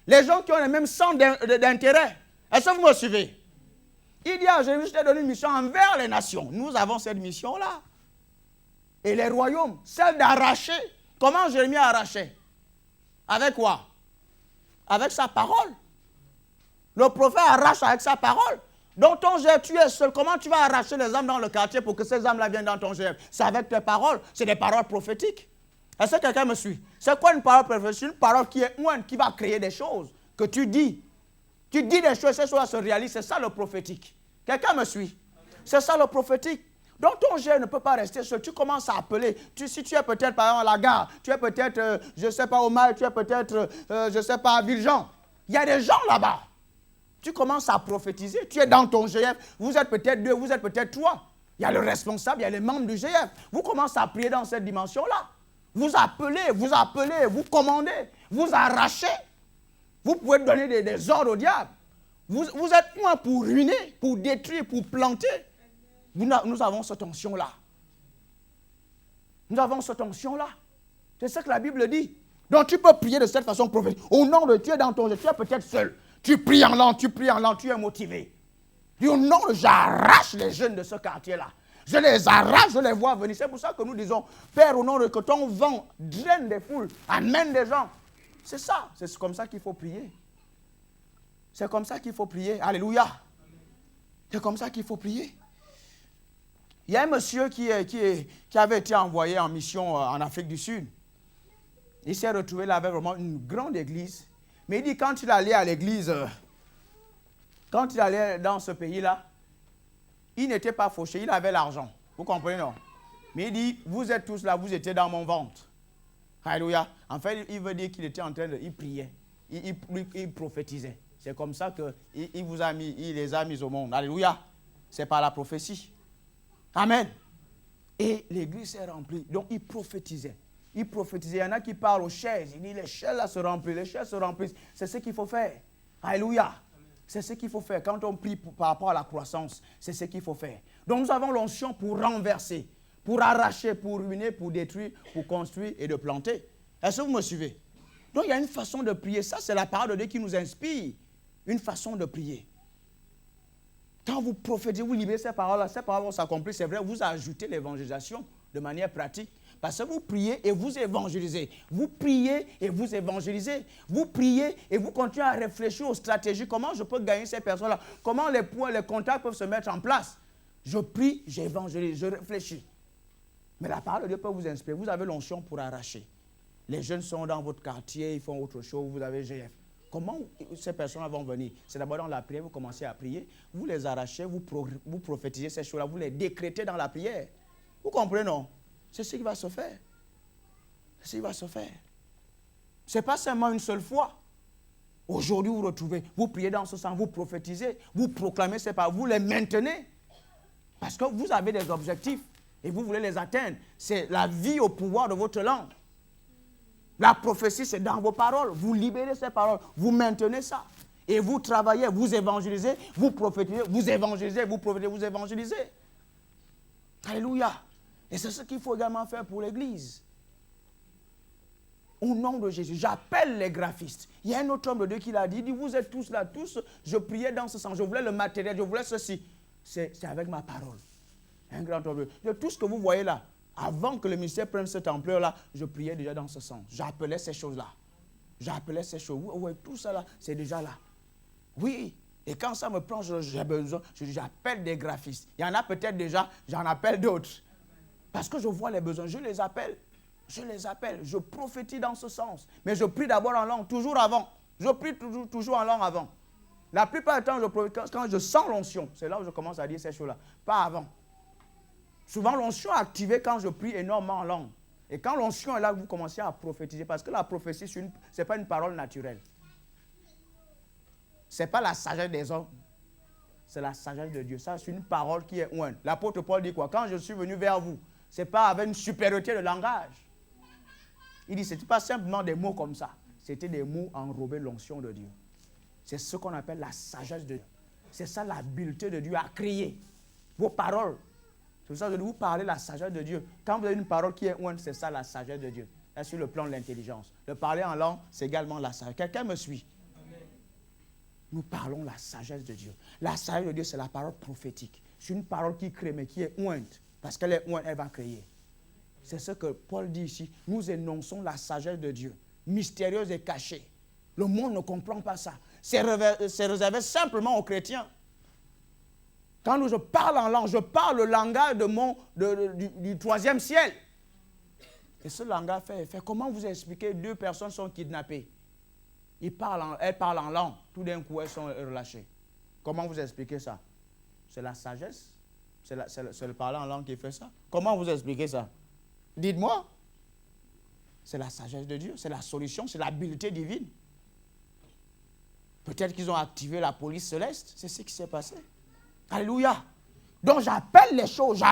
Speaker 2: Les gens qui ont le même centre d'intérêt. Est-ce que vous me suivez? Il dit à Jérémie, je t'ai donné une mission envers les nations. Nous avons cette mission-là. Et les royaumes, celle d'arracher. Comment Jérémie a arraché? Avec quoi? Avec sa parole. Le prophète arrache avec sa parole. Donc ton GF, tu es seul. Comment tu vas arracher les âmes dans le quartier pour que ces âmes-là viennent dans ton GF? C'est avec tes paroles. C'est des paroles prophétiques. Est-ce que quelqu'un me suit? C'est quoi une parole prophétique? Une parole qui est moindre, qui va créer des choses que tu dis. Tu dis des choses, ces choses se réalisent. C'est ça le prophétique. Quelqu'un me suit? C'est ça le prophétique. Donc ton GF ne peut pas rester seul. Tu commences à appeler. Si tu es peut-être par exemple à la gare, tu es peut-être, je ne sais pas, au Mail, tu es peut-être, je ne sais pas, à Villejean. Il y a des gens là-bas. Tu commences à prophétiser. Tu es dans ton GF. Vous êtes peut-être 2, vous êtes peut-être 3. Il y a le responsable, il y a les membres du GF. Vous commencez à prier dans cette dimension-là. Vous appelez, vous commandez, vous arrachez. Vous pouvez donner des ordres au diable. Vous êtes loin pour ruiner, pour détruire, pour planter. Nous avons cette onction-là. Nous avons cette onction-là. C'est ce que la Bible dit. Donc tu peux prier de cette façon prophétique. Au nom de Dieu, dans ton jeu, tu es peut-être seul. Tu pries en langue, tu es motivé. Dis au nom de j'arrache les jeunes de ce quartier-là. Je les arrache, je les vois venir. C'est pour ça que nous disons, Père, au nom de que ton vent draine des foules, amène des gens. C'est ça, c'est comme ça qu'il faut prier. C'est comme ça qu'il faut prier. Alléluia. C'est comme ça qu'il faut prier. Il y a un monsieur qui avait été envoyé en mission en Afrique du Sud. Il s'est retrouvé là avec vraiment une grande église. Mais il dit quand il allait à l'église, quand il allait dans ce pays-là, il n'était pas fauché, il avait l'argent. Vous comprenez, non? Mais il dit, vous êtes tous là, vous étiez dans mon ventre. Alléluia. En fait, il veut dire qu'il était en train de... Il priait, il prophétisait. C'est comme ça qu'il les a mis au monde. Alléluia. C'est par la prophétie. Amen. Et l'église s'est remplie. Donc, il prophétisait. Il prophétisait. Il y en a qui parlent aux chaises. Il dit, les chaises là se remplissent. Les chaises se remplissent. C'est ce qu'il faut faire. Alléluia. C'est ce qu'il faut faire. Quand on prie par rapport à la croissance, c'est ce qu'il faut faire. Donc, nous avons l'onction pour renverser, pour arracher, pour ruiner, pour détruire, pour construire et de planter. Est-ce que vous me suivez? Donc il y a une façon de prier. Ça, c'est la parole de Dieu qui nous inspire. Une façon de prier. Quand vous prophétisez, vous libérez ces paroles-là vont s'accomplir, c'est vrai, vous ajoutez l'évangélisation de manière pratique. Parce que vous priez et vous évangélisez. Vous priez et vous évangélisez. Vous priez et vous continuez à réfléchir aux stratégies. Comment je peux gagner ces personnes-là? Comment les points, les contacts peuvent se mettre en place? Je prie, j'évangélise, je réfléchis. Mais la parole de Dieu peut vous inspirer. Vous avez l'onction pour arracher. Les jeunes sont dans votre quartier, ils font autre chose, vous avez GF. Comment ces personnes vont venir? C'est d'abord dans la prière, vous commencez à prier, vous les arrachez, vous prophétisez ces choses-là, vous les décrétez dans la prière. Vous comprenez, non? C'est ce qui va se faire. C'est ce qui va se faire. Ce n'est pas seulement une seule fois. Aujourd'hui, vous retrouvez, vous priez dans ce sens, vous prophétisez, vous proclamez ces paroles, vous les maintenez. Parce que vous avez des objectifs et vous voulez les atteindre. C'est la vie au pouvoir de votre langue. La prophétie, c'est dans vos paroles. Vous libérez ces paroles, vous maintenez ça. Et vous travaillez, vous évangélisez, vous prophétisez, vous évangélisez, vous prophétisez, vous évangélisez. Alléluia. Et c'est ce qu'il faut également faire pour l'Église. Au nom de Jésus, j'appelle les graphistes. Il y a un autre homme de Dieu qui l'a dit, il dit, vous êtes tous là, tous, je priais dans ce sens, je voulais le matériel, je voulais ceci. C'est avec ma parole. Un grand homme de Dieu. Tout ce que vous voyez là, avant que le ministère prenne cette ampleur-là, je priais déjà dans ce sens. J'appelais ces choses-là. J'appelais ces choses. Oui, tout ça là, c'est déjà là. Oui. Et quand ça me prend, j'ai besoin, j'appelle des graphistes. Il y en a peut-être déjà, j'en appelle d'autres. Parce que je vois les besoins, je les appelle. Je les appelle. Je prophétise dans ce sens. Mais je prie d'abord en langue, toujours avant. Je prie toujours en langue avant. La plupart du temps, je prophétise quand je sens l'onction. C'est là où je commence à dire ces choses-là. Pas avant. Souvent, l'onction est activée quand je prie énormément en langue. Et quand l'onction est là, vous commencez à prophétiser. Parce que la prophétie, ce n'est pas une parole naturelle. Ce n'est pas la sagesse des hommes. C'est la sagesse de Dieu. Ça, c'est une parole qui est ointe. L'apôtre Paul dit quoi? Quand je suis venu vers vous, ce n'est pas avec une supériorité de langage. Il dit, ce n'était pas simplement des mots comme ça. C'était des mots enrobés de l'onction de Dieu. C'est ce qu'on appelle la sagesse de Dieu. C'est ça l'habileté de Dieu à créer. Vos paroles. C'est pour ça que je vais vous parler de la sagesse de Dieu. Quand vous avez une parole qui est ointe, c'est ça la sagesse de Dieu. Là, sur le plan de l'intelligence. Le parler en langue, c'est également la sagesse. Quelqu'un me suit? Amen. Nous parlons la sagesse de Dieu. La sagesse de Dieu, c'est la parole prophétique. C'est une parole qui crée, mais qui est ointe. Parce qu'elle est ointe, elle va créer. C'est ce que Paul dit ici. Nous énonçons la sagesse de Dieu, mystérieuse et cachée. Le monde ne comprend pas ça. C'est réservé simplement aux chrétiens. Quand je parle en langue, je parle le langage du troisième ciel. Et ce langage fait effet. Comment vous expliquez 2 personnes sont kidnappées? Elles parlent en langue. Tout d'un coup, elles sont relâchées. Comment vous expliquez ça? C'est la sagesse? C'est le parler en langue qui fait ça? Comment vous expliquez ça? Dites-moi. C'est la sagesse de Dieu. C'est la solution. C'est l'habileté divine. Peut-être qu'ils ont activé la police céleste. C'est ce qui s'est passé. Alléluia. Donc j'appelle les choses,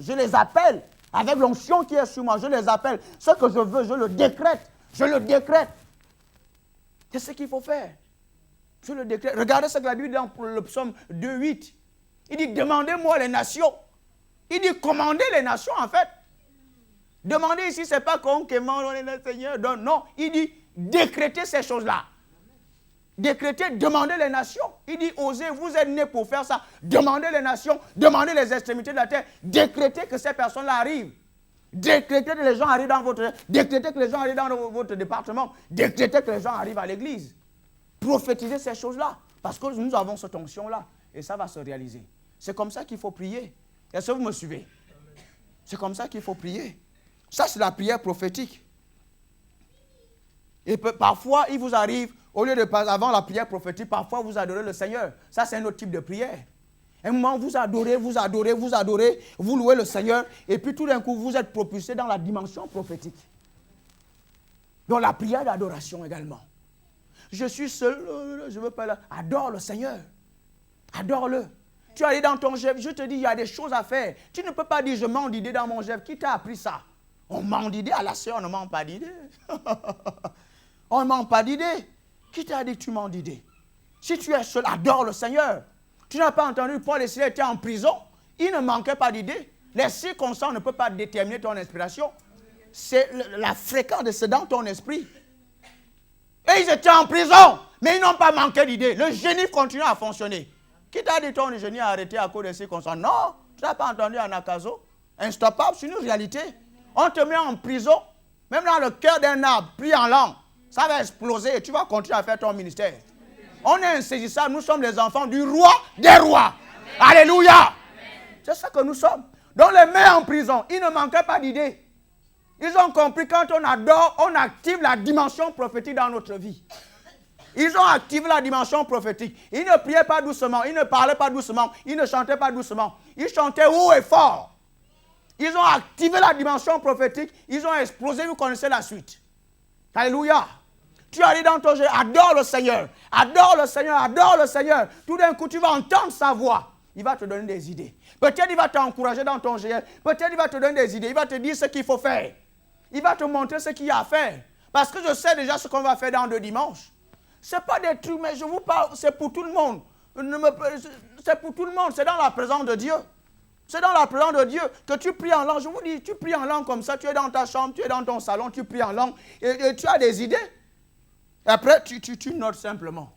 Speaker 2: je les appelle avec l'onction qui est sur moi, je les appelle. Ce que je veux, je le décrète. C'est ce qu'il faut faire. Je le décrète. Regardez ce que la Bible dit dans le psaume 2:8. Il dit, demandez-moi les nations. Il dit, commandez les nations en fait. Demandez ici, ce n'est pas conquément, on est le Seigneur. Non, il dit, décrétez ces choses-là. Décrétez, demandez les nations. Il dit, osez, vous êtes nés pour faire ça. Demandez les nations, demandez les extrémités de la terre. Décrétez que ces personnes-là arrivent. Décrétez que les gens arrivent dans votre département. Décrétez que les gens arrivent à l'église. Prophétisez ces choses-là. Parce que nous avons cette onction-là. Et ça va se réaliser. C'est comme ça qu'il faut prier. Est-ce que vous me suivez? C'est comme ça qu'il faut prier. Ça, c'est la prière prophétique. Et parfois, il vous arrive, au lieu de passer avant la prière prophétique, parfois vous adorez le Seigneur. Ça, c'est un autre type de prière. Un moment, vous adorez, vous louez le Seigneur, et puis tout d'un coup, vous êtes propulsé dans la dimension prophétique. Dans la prière d'adoration également. Je suis seul, je ne veux pas là. Adore le Seigneur. Adore-le. Tu es allé dans ton jeûne, je te dis, il y a des choses à faire. Tu ne peux pas dire, je mens d'idée dans mon jeûne. Qui t'a appris ça? On ment d'idée, à la sœur, on ne ment pas d'idée. On ne ment pas d'idée. Qui t'a dit que tu mens d'idée? Si tu es seul, adore le Seigneur. Tu n'as pas entendu, Paul et Silas étaient en prison. Il ne manquait pas d'idées. Les circonstances ne peuvent pas déterminer ton inspiration. C'est la fréquence de ce dans ton esprit. Et ils étaient en prison, mais ils n'ont pas manqué d'idées. Le génie continue à fonctionner. Qui t'a dit ton génie a arrêté à cause de circonstances? Non, tu n'as pas entendu en Akazo. Instoppable, c'est une réalité. On te met en prison, même dans le cœur d'un arbre, pris en langue. Ça va exploser et tu vas continuer à faire ton ministère. On est insaisissable, nous sommes les enfants du roi des rois. Amen. Alléluia. C'est ça que nous sommes. Donc les met en prison, ils ne manquaient pas d'idées. Ils ont compris quand on adore, on active la dimension prophétique dans notre vie. Ils ont activé la dimension prophétique. Ils ne priaient pas doucement, ils ne parlaient pas doucement, ils ne chantaient pas doucement. Ils chantaient haut et fort. Ils ont activé la dimension prophétique, ils ont explosé, vous connaissez la suite. Alléluia. Tu as dit dans ton jeu, adore le Seigneur, adore le Seigneur, adore le Seigneur. Tout d'un coup, tu vas entendre sa voix. Il va te donner des idées. Peut-être il va t'encourager dans ton GF. Peut-être il va te donner des idées. Il va te dire ce qu'il faut faire. Il va te montrer ce qu'il y a à faire. Parce que je sais déjà ce qu'on va faire dans 2 dimanches. Ce n'est pas des trucs, mais je vous parle, c'est pour tout le monde. C'est pour tout le monde. C'est dans la présence de Dieu. C'est dans la présence de Dieu que tu pries en langue. Je vous dis, tu pries en langue comme ça. Tu es dans ta chambre, tu es dans ton salon, tu pries en langue. Et tu as des idées. Et après, tu notes simplement.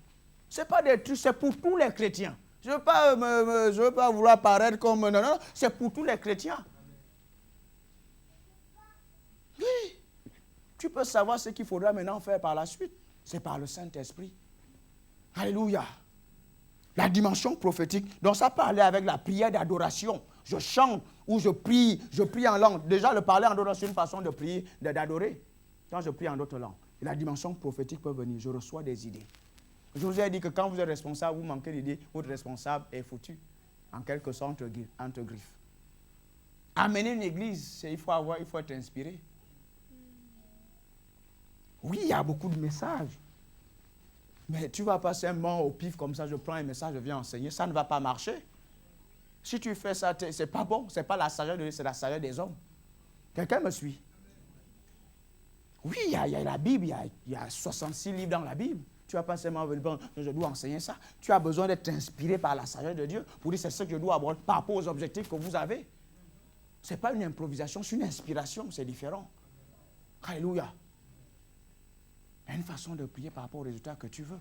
Speaker 2: Ce n'est pas des trucs, c'est pour tous les chrétiens. Je ne veux pas vouloir paraître comme... Non, c'est pour tous les chrétiens. Oui. Tu peux savoir ce qu'il faudra maintenant faire par la suite. C'est par le Saint-Esprit. Alléluia. La dimension prophétique. Donc ça peut aller avec la prière d'adoration. Je chante ou je prie en langue. Déjà, le parler en langue, c'est une façon de prier, d'adorer. Quand je prie en d'autres langues. Et la dimension prophétique peut venir. Je reçois des idées. Je vous ai dit que quand vous êtes responsable, vous manquez d'idées, votre responsable est foutu. En quelque sorte, entre griffes. Amener une église, il faut être inspiré. Oui, il y a beaucoup de messages. Mais tu ne vas pas seulement au pif comme ça, je prends un message, je viens enseigner. Ça ne va pas marcher. Si tu fais ça, ce n'est pas bon. Ce n'est pas la sagesse de Dieu, c'est la sagesse des hommes. Quelqu'un me suit? Oui, il y a la Bible, il y a 66 livres dans la Bible. Tu ne vas pas seulement venir, je dois enseigner ça. Tu as besoin d'être inspiré par la sagesse de Dieu pour dire c'est ce que je dois aborder par rapport aux objectifs que vous avez. Ce n'est pas une improvisation, c'est une inspiration, c'est différent. Alléluia. Il y a une façon de prier par rapport aux résultats que tu veux.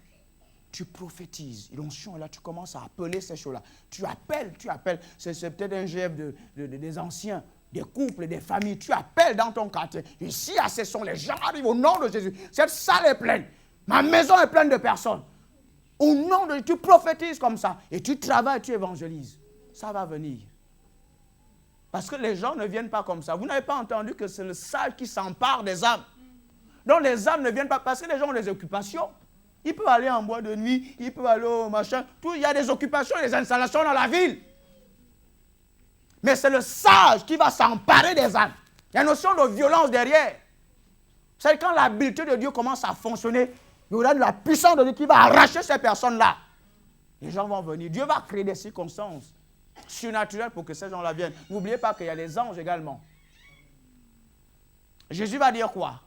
Speaker 2: Tu prophétises. L'onction est là, tu commences à appeler ces choses-là. Tu appelles. C'est peut-être un GF des anciens, des couples, des familles. Tu appelles dans ton quartier. Ici, à ce sont les gens arrivent au nom de Jésus. Cette salle est pleine. Ma maison est pleine de personnes. Au nom de Jésus, tu prophétises comme ça. Et tu travailles, tu évangélises. Ça va venir. Parce que les gens ne viennent pas comme ça. Vous n'avez pas entendu que c'est le sale qui s'empare des âmes. Donc les âmes ne viennent pas parce que les gens ont des occupations. Ils peuvent aller en bois de nuit, ils peuvent aller au machin. Tout, il y a des occupations, des installations dans la ville. Mais c'est le sage qui va s'emparer des âmes. Il y a une notion de violence derrière. C'est quand l'habileté de Dieu commence à fonctionner, il y aura de la puissance de Dieu qui va arracher ces personnes-là. Les gens vont venir. Dieu va créer des circonstances surnaturelles pour que ces gens-là viennent. N'oubliez pas qu'il y a les anges également. Jésus va dire quoi?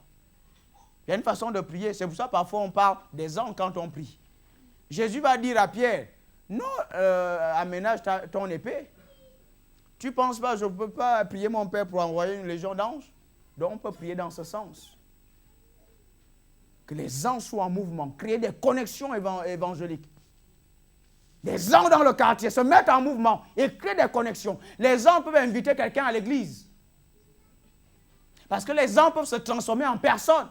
Speaker 2: Il y a une façon de prier. C'est pour ça que parfois on parle des anges quand on prie. Jésus va dire à Pierre, non, aménage ton épée. Tu ne penses pas, je ne peux pas prier mon Père pour envoyer une légion d'anges? Donc on peut prier dans ce sens. Que les anges soient en mouvement, créer des connexions évangéliques. Les anges dans le quartier se mettent en mouvement et créent des connexions. Les anges peuvent inviter quelqu'un à l'église. Parce que les anges peuvent se transformer en personnes.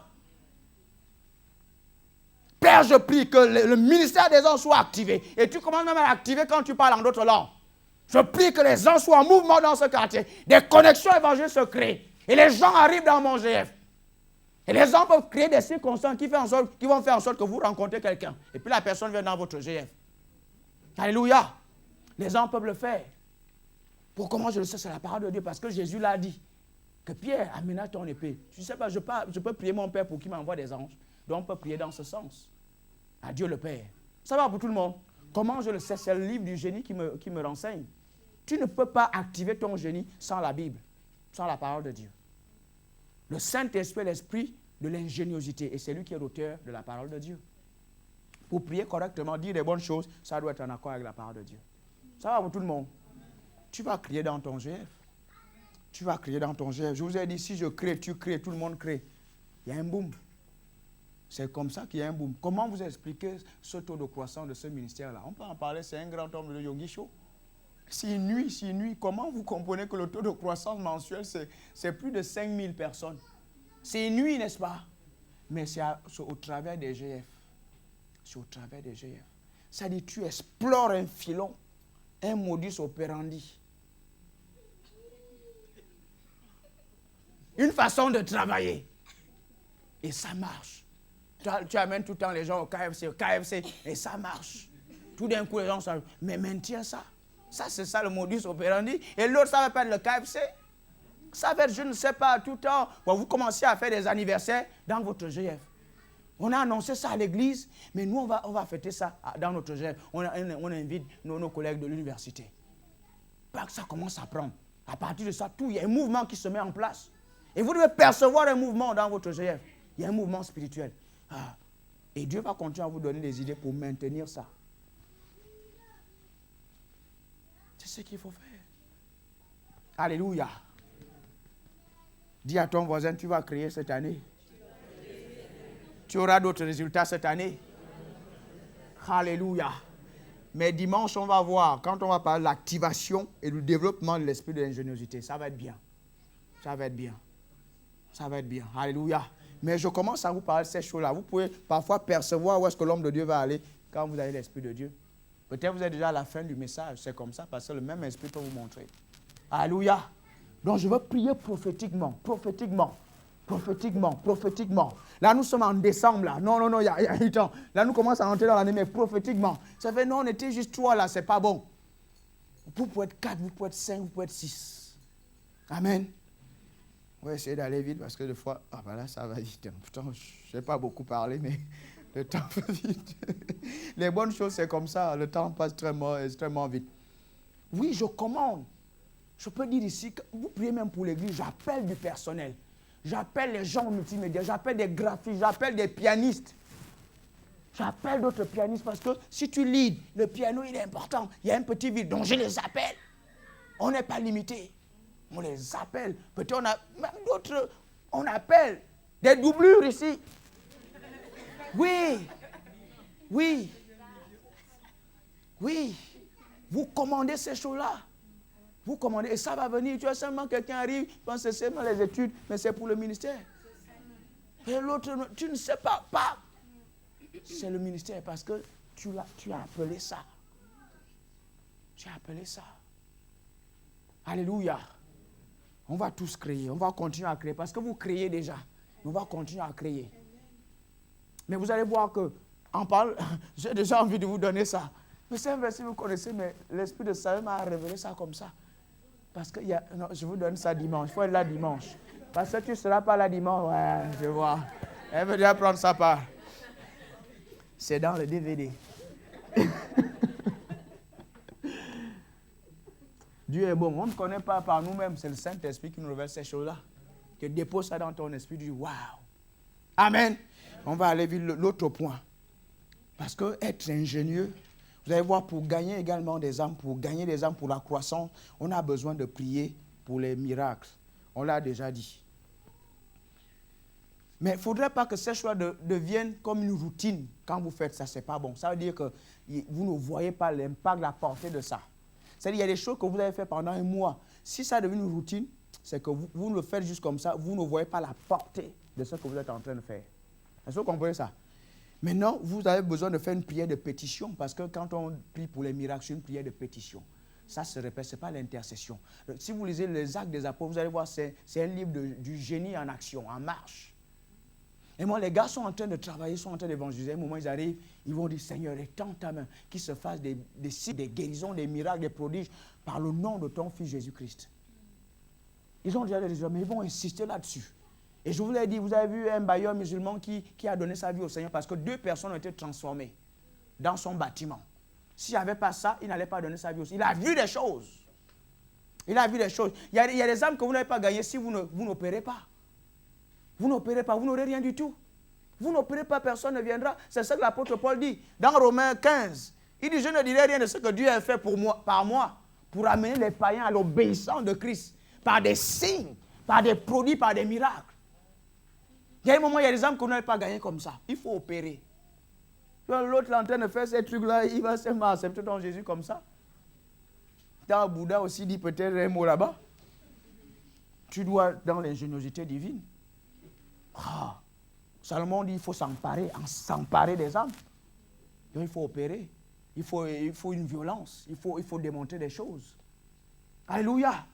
Speaker 2: Père, je prie que le ministère des anges soit activé. Et tu commences même à l'activer quand tu parles en d'autres langues. Je prie que les anges soient en mouvement dans ce quartier. Des connexions évangéliques se créent. Et les gens arrivent dans mon GF. Et les gens peuvent créer des circonstances qui vont faire en sorte que vous rencontrez quelqu'un. Et puis la personne vient dans votre GF. Alléluia. Les gens peuvent le faire. Pour comment je le sais, c'est la parole de Dieu. Parce que Jésus l'a dit. Que Pierre, aménage ton épée. Tu sais pas, je peux prier mon Père pour qu'il m'envoie des anges. Donc on peut prier dans ce sens. À Dieu le Père. Ça va pour tout le monde. Comment je le sais? C'est le livre du génie qui me renseigne. Tu ne peux pas activer ton génie sans la Bible, sans la parole de Dieu. Le Saint-Esprit est l'esprit de l'ingéniosité et c'est lui qui est l'auteur de la parole de Dieu. Pour prier correctement, dire des bonnes choses, ça doit être en accord avec la parole de Dieu. Ça va pour tout le monde. Tu vas crier dans ton GF. Tu vas crier dans ton GF. Je vous ai dit, si je crée, tu crées, tout le monde crée. Il y a un boom. C'est comme ça qu'il y a un boom. Comment vous expliquez ce taux de croissance de ce ministère-là? On peut en parler, c'est un grand homme de Yonggi Cho. S'il nuit, comment vous comprenez que le taux de croissance mensuel, c'est plus de 5000 personnes? C'est nuit, n'est-ce pas? Mais c'est au travers des GF. C'est au travers des GF. Ça dit, tu explores un filon, un modus operandi. Une façon de travailler. Et ça marche. Tu amènes tout le temps les gens au KFC, et ça marche. Tout d'un coup, les gens savent, mais maintiens ça. Ça, c'est ça le modus operandi. Et l'autre, ça va pas être le KFC. Ça va être, je ne sais pas, tout le temps. Bon, vous commencez à faire des anniversaires dans votre GF. On a annoncé ça à l'église, mais nous, on va fêter ça dans notre GF. On invite nos collègues de l'université. Pas que ça commence à prendre. À partir de ça, il y a un mouvement qui se met en place. Et vous devez percevoir un mouvement dans votre GF. Il y a un mouvement spirituel. Et Dieu va continuer à vous donner des idées pour maintenir ça. C'est ce qu'il faut faire. Alléluia. Dis à ton voisin, tu vas créer cette année. Tu auras d'autres résultats cette année. Alléluia. Mais dimanche, on va voir, quand on va parler de l'activation et du développement de l'esprit de l'ingéniosité, ça va être bien. Ça va être bien. Ça va être bien. Alléluia. Mais je commence à vous parler de ces choses-là. Vous pouvez parfois percevoir où est-ce que l'homme de Dieu va aller quand vous avez l'esprit de Dieu. Peut-être vous êtes déjà à la fin du message. C'est comme ça parce que le même esprit peut vous montrer. Alléluia. Donc je veux prier prophétiquement. Là, nous sommes en décembre. Là. Non, il y a du temps. Là, nous commençons à rentrer dans l'année, mais prophétiquement. Ça fait, non, on était juste 3 là, c'est pas bon. Vous pouvez être 4, vous pouvez être 5, vous pouvez être 6. Amen. On va essayer d'aller vite parce que des fois, là, ça va vite. Pourtant, je n'ai pas beaucoup parlé, mais le temps va vite. Les bonnes choses, c'est comme ça. Le temps passe extrêmement vite. Oui, je commande. Je peux dire ici, vous priez même pour l'église, j'appelle du personnel. J'appelle les gens multimédia, j'appelle des graphistes, j'appelle des pianistes. J'appelle d'autres pianistes parce que si tu leads, le piano, il est important. Il y a un petit vide, donc je les appelle. On n'est pas limité. On les appelle. Peut-être on a même d'autres, on appelle des doublures ici. Oui. Vous commandez ces choses-là. Vous commandez, et ça va venir. Tu as seulement quelqu'un arrive, pense que c'est seulement les études, mais c'est pour le ministère. Et l'autre, tu ne sais pas. C'est le ministère parce que tu as appelé ça. Tu as appelé ça. Alléluia. On va tous créer, on va continuer à créer parce que vous créez déjà. On va continuer à créer. Mais vous allez voir que, en parle, j'ai déjà envie de vous donner ça. Mais c'est un verset que vous connaissez, mais l'Esprit de Saül m'a révélé ça comme ça. Parce que non, je vous donne ça dimanche. Il faut être là dimanche. Parce que tu ne seras pas là dimanche. Ouais, je vois. Elle veut déjà prendre sa part. C'est dans le DVD. Dieu est bon. On ne connaît pas par nous-mêmes. C'est le Saint-Esprit qui nous révèle ces choses-là. Que dépose ça dans ton esprit. Tu dis, waouh. Amen. On va aller vers l'autre point. Parce que être ingénieux, vous allez voir, pour gagner également des âmes, pour la croissance, on a besoin de prier pour les miracles. On l'a déjà dit. Mais il ne faudrait pas que ces choses deviennent comme une routine. Quand vous faites ça, ce n'est pas bon. Ça veut dire que vous ne voyez pas l'impact, la portée de ça. C'est-à-dire qu'il y a des choses que vous avez fait pendant un mois. Si ça devient une routine, c'est que vous le faites juste comme ça, vous ne voyez pas la portée de ce que vous êtes en train de faire. Est-ce que vous comprenez ça? Maintenant, vous avez besoin de faire une prière de pétition parce que quand on prie pour les miracles, c'est une prière de pétition. Ça se répète, ce n'est pas l'intercession. Si vous lisez les Actes des Apôtres, vous allez voir, c'est un livre du génie en action, en marche. Et moi, les gars sont en train de travailler, sont en train d'évangéliser. À un moment, ils arrivent, ils vont dire, Seigneur, étends ta main, qu'il se fasse des signes, des guérisons, des miracles, des prodiges, par le nom de ton Fils Jésus-Christ. Ils ont déjà des résultats, mais ils vont insister là-dessus. Et je vous l'ai dit, vous avez vu un bailleur musulman qui a donné sa vie au Seigneur parce que 2 personnes ont été transformées dans son bâtiment. S'il n'y avait pas ça, il n'allait pas donner sa vie au Seigneur. Il a vu des choses. Il a vu des choses. Il y a des âmes que vous n'avez pas gagnées si vous n'opérez pas. Vous n'opérez pas, vous n'aurez rien du tout. Vous n'opérez pas, personne ne viendra. C'est ce que l'apôtre Paul dit. Dans Romains 15, il dit, je ne dirai rien de ce que Dieu a fait par moi, pour amener les païens à l'obéissance de Christ, par des signes, par des produits, par des miracles. Il y a un moment, il y a des âmes qu'on n'avait pas gagné comme ça. Il faut opérer. L'autre est en train de faire ces trucs-là, il va seulement accepter ton Jésus comme ça. Dans Bouddha aussi dit peut-être un mot là-bas. Tu dois dans l'ingéniosité divine. Salomon dit qu'il faut s'emparer des âmes. Donc il faut opérer. Il faut une violence. Il faut démontrer des choses. Alléluia.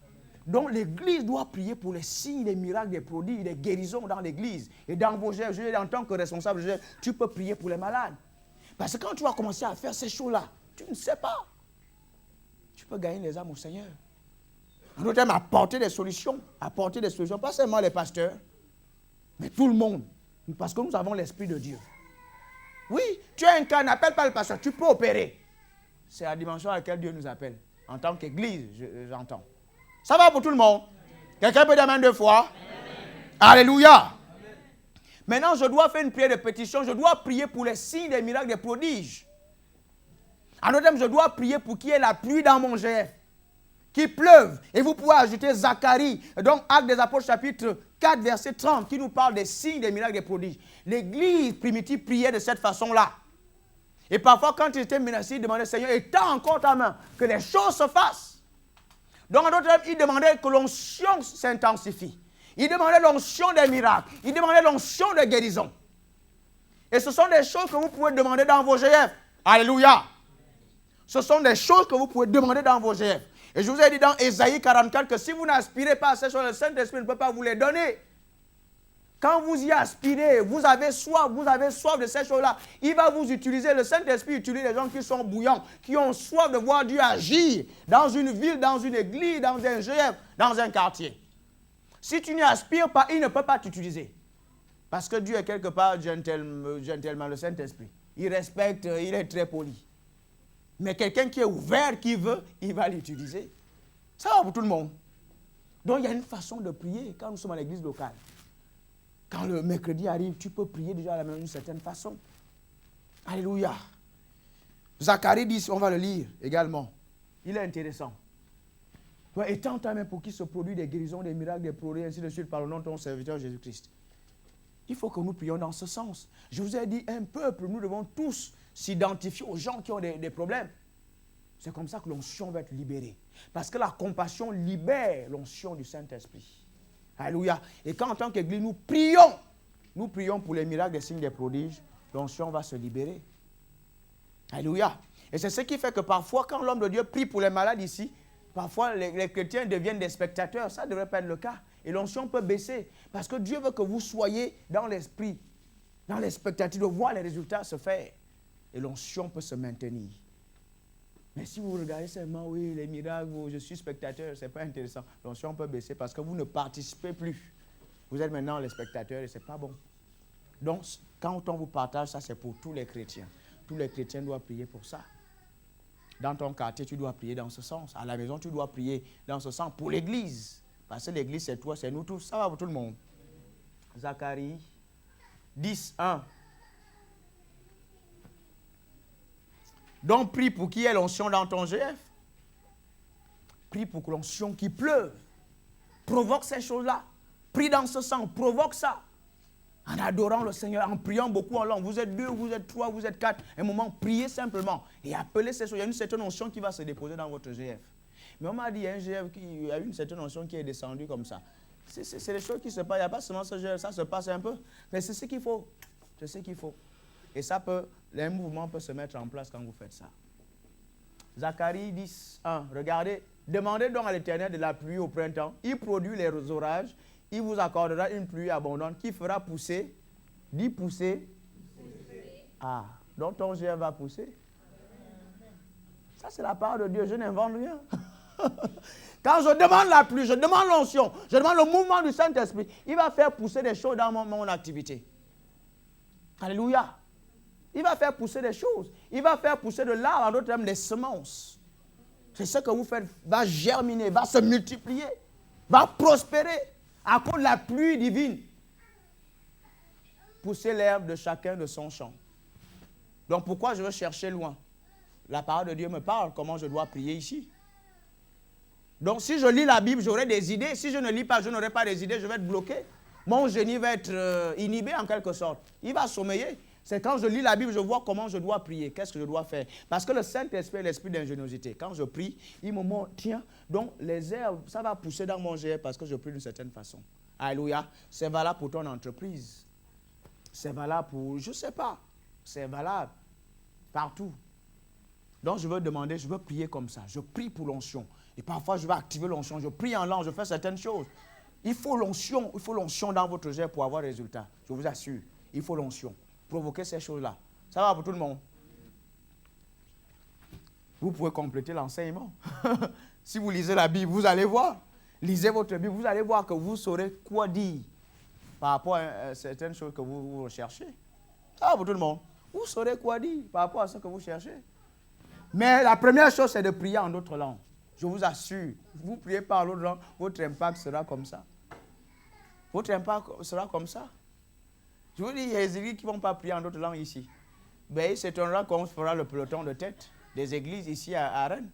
Speaker 2: Donc l'église doit prier pour les signes, les miracles, les prodiges, les guérisons dans l'église. Et dans vos gestes, en tant que responsable, tu peux prier pour les malades. Parce que quand tu vas commencer à faire ces choses-là, tu ne sais pas. Tu peux gagner les âmes au Seigneur. En d'autres termes, apporter des solutions. Pas seulement les pasteurs, mais tout le monde. Parce que nous avons l'Esprit de Dieu. Oui, tu as un cas, n'appelle pas le pasteur, tu peux opérer. C'est la dimension à laquelle Dieu nous appelle. En tant qu'église, j'entends. Ça va pour tout le monde? Quelqu'un peut dire amen 2 fois? Amen. Alléluia. Amen. Maintenant, je dois faire une prière de pétition. Je dois prier pour les signes, des miracles, des prodiges. En d'autres termes, je dois prier pour qu'il y ait la pluie dans mon GF. Qu'il pleuve. Et vous pouvez ajouter Zacharie. Donc, Actes des Apôtres, chapitre 4, verset 30, qui nous parle des signes, des miracles, des prodiges. L'église primitive priait de cette façon-là. Et parfois, quand il était menacé, il demandait, Seigneur, étends encore ta main, que les choses se fassent. Donc, en d'autres termes, il demandait que l'onction s'intensifie. Il demandait l'onction des miracles. Il demandait l'onction de guérison. Et ce sont des choses que vous pouvez demander dans vos GF. Alléluia. Ce sont des choses que vous pouvez demander dans vos GF. Et je vous ai dit dans Ésaïe 44 que si vous n'aspirez pas à ces choses, le Saint-Esprit ne peut pas vous les donner. Quand vous y aspirez, vous avez soif de ces choses-là. Il va vous utiliser, le Saint-Esprit utilise les gens qui sont bouillants, qui ont soif de voir Dieu agir dans une ville, dans une église, dans un GF, dans un quartier. Si tu n'y aspires pas, il ne peut pas t'utiliser. Parce que Dieu est quelque part gentleman, le Saint-Esprit. Il respecte, il est très poli. Mais quelqu'un qui est ouvert, qui veut, il va l'utiliser. Ça va pour tout le monde. Donc il y a une façon de prier quand nous sommes à l'église locale. Quand le mercredi arrive, tu peux prier déjà à la maison d'une certaine façon. Alléluia. Zacharie 10, on va le lire également. Il est intéressant. Étends ta main pour qu'il se produise des guérisons, des miracles, des prodiges, ainsi de suite, par le nom de ton serviteur Jésus-Christ. Il faut que nous prions dans ce sens. Je vous ai dit, un peuple, nous devons tous s'identifier aux gens qui ont des problèmes. C'est comme ça que l'onction va être libérée. Parce que la compassion libère l'onction du Saint-Esprit. Alléluia. Et quand en tant qu'Église, nous prions pour les miracles, les signes, des prodiges, l'onction va se libérer. Alléluia. Et c'est ce qui fait que parfois, quand l'homme de Dieu prie pour les malades ici, parfois les chrétiens deviennent des spectateurs. Ça ne devrait pas être le cas. Et l'onction peut baisser. Parce que Dieu veut que vous soyez dans l'esprit, dans l'expectative de voir les résultats se faire. Et l'onction peut se maintenir. Mais si vous regardez seulement, oui, les miracles, je suis spectateur, ce n'est pas intéressant. L'onction peut baisser parce que vous ne participez plus. Vous êtes maintenant les spectateurs et ce n'est pas bon. Donc, quand on vous partage, ça c'est pour tous les chrétiens. Tous les chrétiens doivent prier pour ça. Dans ton quartier, tu dois prier dans ce sens. À la maison, tu dois prier dans ce sens pour l'église. Parce que l'église, c'est toi, c'est nous tous. Ça va pour tout le monde. Zacharie 10, 1. Donc, prie pour qu'il y ait l'onction dans ton GF. Prie pour que l'onction qui pleuve provoque ces choses-là. Prie dans ce sens, provoque ça. En adorant le Seigneur, en priant beaucoup en langue. Vous êtes 2, vous êtes 3, vous êtes 4. Un moment, priez simplement. Et appelez ces choses. Il y a une certaine onction qui va se déposer dans votre GF. Mais on m'a dit, il y a un GF qui a une certaine onction qui est descendue comme ça. C'est les choses qui se passent. Il n'y a pas seulement ce GF, ça se passe un peu. Mais c'est ce qu'il faut. C'est ce qu'il faut. Et ça peut, les mouvements peuvent se mettre en place quand vous faites ça. Zacharie 10, 1. Regardez. Demandez donc à l'Éternel de la pluie au printemps. Il produit les orages. Il vous accordera une pluie abondante qui fera pousser. Dis pousser. Ah, donc ton GF va pousser. Ça, c'est la part de Dieu. Je n'invente rien. Quand je demande la pluie, je demande l'onction, je demande le mouvement du Saint-Esprit, il va faire pousser des choses dans mon activité. Alléluia. Il va faire pousser des choses. Il va faire pousser de l'arbre, en d'autres termes, des semences. C'est ce que vous faites, va germiner, va se multiplier, va prospérer à cause de la pluie divine. Pousser l'herbe de chacun de son champ. Donc pourquoi je veux chercher loin? La parole de Dieu me parle, comment je dois prier ici. Donc si je lis la Bible, j'aurai des idées. Si je ne lis pas, je n'aurai pas des idées, je vais être bloqué. mon génie va être inhibé en quelque sorte. Il va sommeiller. C'est quand je lis la Bible, je vois comment je dois prier, qu'est-ce que je dois faire. Parce que le Saint-Esprit est l'esprit d'ingéniosité. Quand je prie, il me montre, tiens, donc les herbes, ça va pousser dans mon GR parce que je prie d'une certaine façon. Alléluia. C'est valable pour ton entreprise. C'est valable pour, je ne sais pas, c'est valable partout. Donc je veux demander, je veux prier comme ça. Je prie pour l'onction. Et parfois je vais activer l'onction, je prie en langue, je fais certaines choses. Il faut l'onction dans votre GR pour avoir des résultats. Je vous assure, il faut l'onction. Provoquer ces choses-là. Ça va pour tout le monde? Vous pouvez compléter l'enseignement. Si vous lisez la Bible, vous allez voir. Lisez votre Bible, vous allez voir que vous saurez quoi dire par rapport à certaines choses que vous recherchez. Ça va pour tout le monde. Vous saurez quoi dire par rapport à ce que vous cherchez. Mais la première chose, c'est de prier en d'autres langues. Je vous assure, vous priez par l'autre langue, votre impact sera comme ça. Votre impact sera comme ça. Je vous dis, il y a des églises qui ne vont pas prier en d'autres langues ici. Ben, il s'étonnera qu'on fera le peloton de tête des églises ici à Rennes.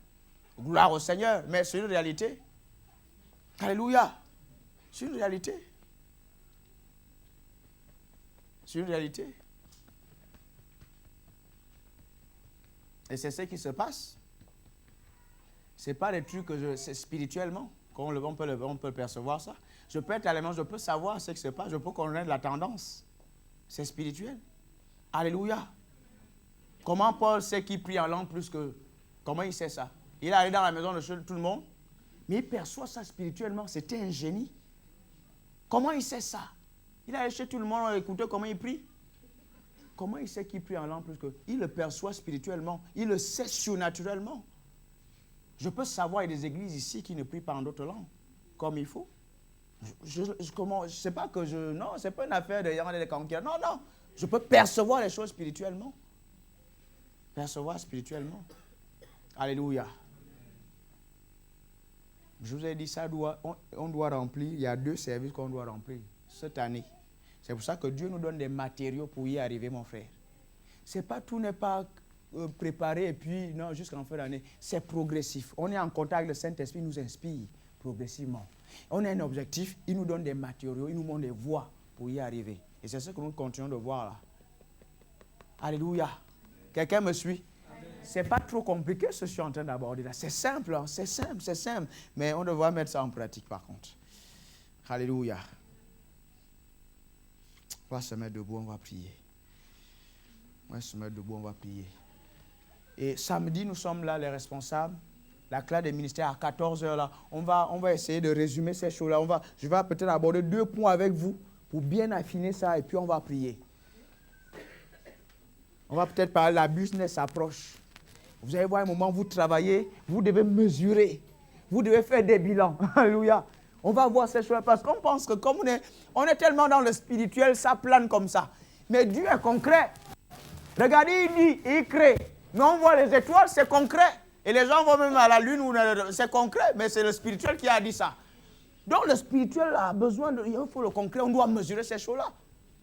Speaker 2: Gloire au Seigneur, mais c'est une réalité. Alléluia. C'est une réalité. C'est une réalité. Et c'est ce qui se passe. Ce n'est pas des trucs que c'est spirituellement qu'on peut percevoir ça. Je peux être à l'élément, je peux savoir ce qui se passe, je peux connaître la tendance. C'est spirituel. Alléluia. Comment Paul sait qu'il prie en langue plus que... Comment il sait ça? Il est allé dans la maison de tout le monde, mais il perçoit ça spirituellement. C'était un génie. Comment il sait ça? Il est allé chez tout le monde écouter comment il prie. Comment il sait qu'il prie en langue plus que... Il le perçoit spirituellement. Il le sait surnaturellement. Je peux savoir, il y a des églises ici qui ne prient pas en d'autres langues, comme il faut. Je sais pas que je... Non, ce n'est pas une affaire de conquérir. Non, non. Je peux percevoir les choses spirituellement. Percevoir spirituellement. Alléluia. Je vous ai dit, ça on doit remplir. Il y a 2 services qu'on doit remplir cette année. C'est pour ça que Dieu nous donne des matériaux pour y arriver, mon frère. Tout n'est pas préparé et puis, non, jusqu'en fin d'année. C'est progressif. On est en contact avec le Saint-Esprit, il nous inspire progressivement. On a un objectif, il nous donne des matériaux, il nous montre des voies pour y arriver. Et c'est ce que nous continuons de voir là. Alléluia. Quelqu'un me suit? Ce n'est pas trop compliqué ce que je suis en train d'aborder là. C'est simple, hein? C'est simple. Mais on devra mettre ça en pratique par contre. Alléluia. On va se mettre debout, on va prier. On va se mettre debout, on va prier. Et samedi, nous sommes là, les responsables. La clé des ministères à 14h là. On va essayer de résumer ces choses-là. Je vais peut-être aborder 2 points avec vous pour bien affiner ça et puis on va prier. On va peut-être parler de la business approche. Vous allez voir un moment où vous travaillez, vous devez mesurer. Vous devez faire des bilans. Alléluia. On va voir ces choses parce qu'on pense que comme on est tellement dans le spirituel, ça plane comme ça. Mais Dieu est concret. Regardez, il dit, il crée. Mais on voit les étoiles, c'est concret. Et les gens vont même à la lune, c'est concret, mais c'est le spirituel qui a dit ça. Donc le spirituel a besoin il faut le concret, on doit mesurer ces choses-là.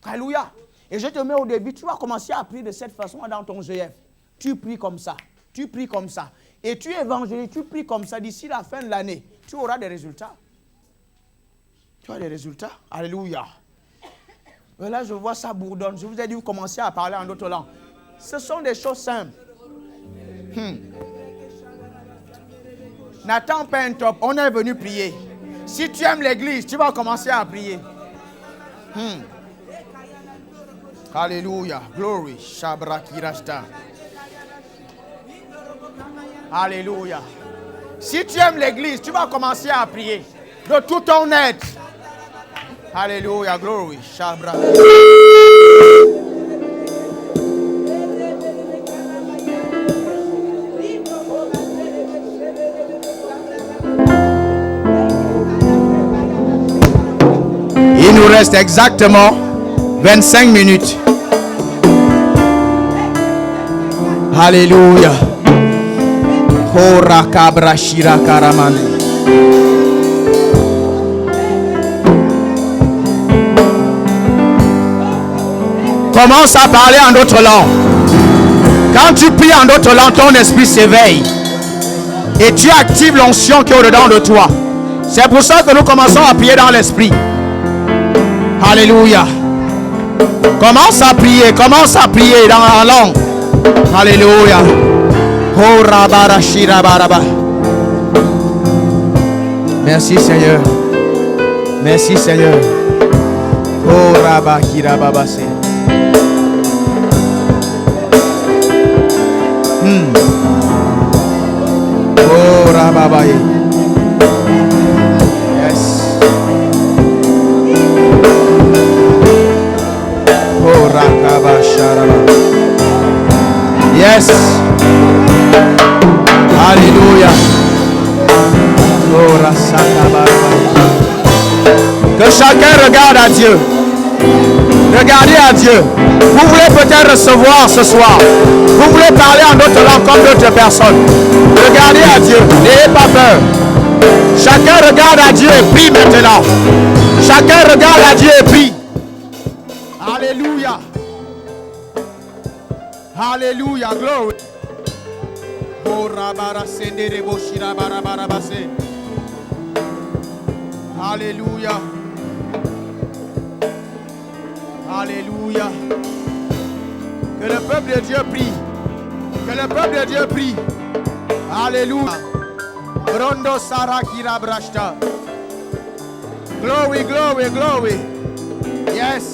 Speaker 2: Alléluia. Et je te mets au début, tu vas commencer à prier de cette façon dans ton GF. Tu pries comme ça, tu pries comme ça. Et tu évangélises, tu pries comme ça. D'ici la fin de l'année, tu auras des résultats. Tu as des résultats. Alléluia. Mais là, je vois ça bourdonne. Je vous ai dit, vous commencez à parler en d'autres langues. Ce sont des choses simples. N'attends pas un top. On est venu prier. Si tu aimes l'église, tu vas commencer à prier. Alléluia. Glory. Shabrakirashta. Alléluia. Si tu aimes l'église, tu vas commencer à prier. De tout ton être. Alléluia. Glory. Shabrakirashta. Il nous reste exactement 25 minutes. Alléluia. Commence à parler en d'autres langues. Quand tu pries en d'autres langues, ton esprit s'éveille. Et tu actives l'onction qui est au-dedans de toi. C'est pour ça que nous commençons à prier dans l'esprit. Alléluia. Commence à prier dans la langue. Alléluia. Oh rabarashira baraba. Merci Seigneur. Merci Seigneur. Oh rabakira babase. Oh rababaye. Yes. Oh rakabasharaba. Yes. Alléluia. Oh rasakabaraba. Que chacun regarde à Dieu. Regardez à Dieu. Vous voulez peut-être recevoir ce soir. Vous voulez parler en d'autres langues comme d'autres personnes. Regardez à Dieu. N'ayez pas peur. Chacun regarde à Dieu et prie maintenant. Chacun regarde à Dieu et prie. Alléluia. Alléluia. Glory. Oh rabara sendere boshira barabara basse. Alléluia. Alléluia. Que le peuple de Dieu prie. Que le peuple de Dieu prie. Alléluia. Rondo Sara Kirabrashta. Glory, glory, glory. Yes.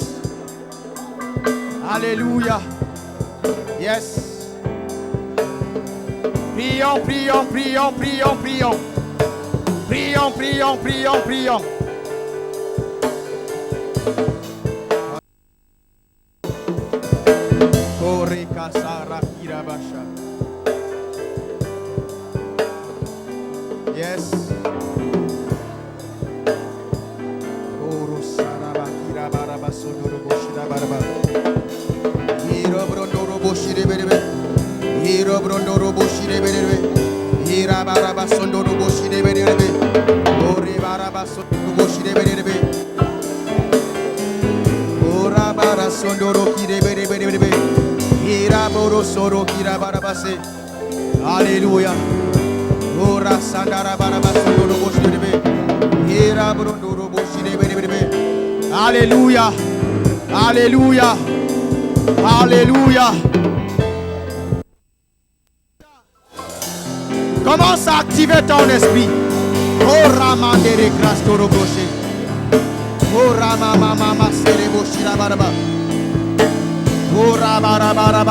Speaker 2: Alléluia. Yes. Prions, prions, prions, prions, prions. Prions, prions, prions, prions. Yes. Alléluia. Alléluia. Alléluia. Alléluia. Commence à activer ton esprit. Oh Ramandere Krastoro Boshe. Oh Ramama Mama Serebo Shirabaraba. Oh Rabaraba.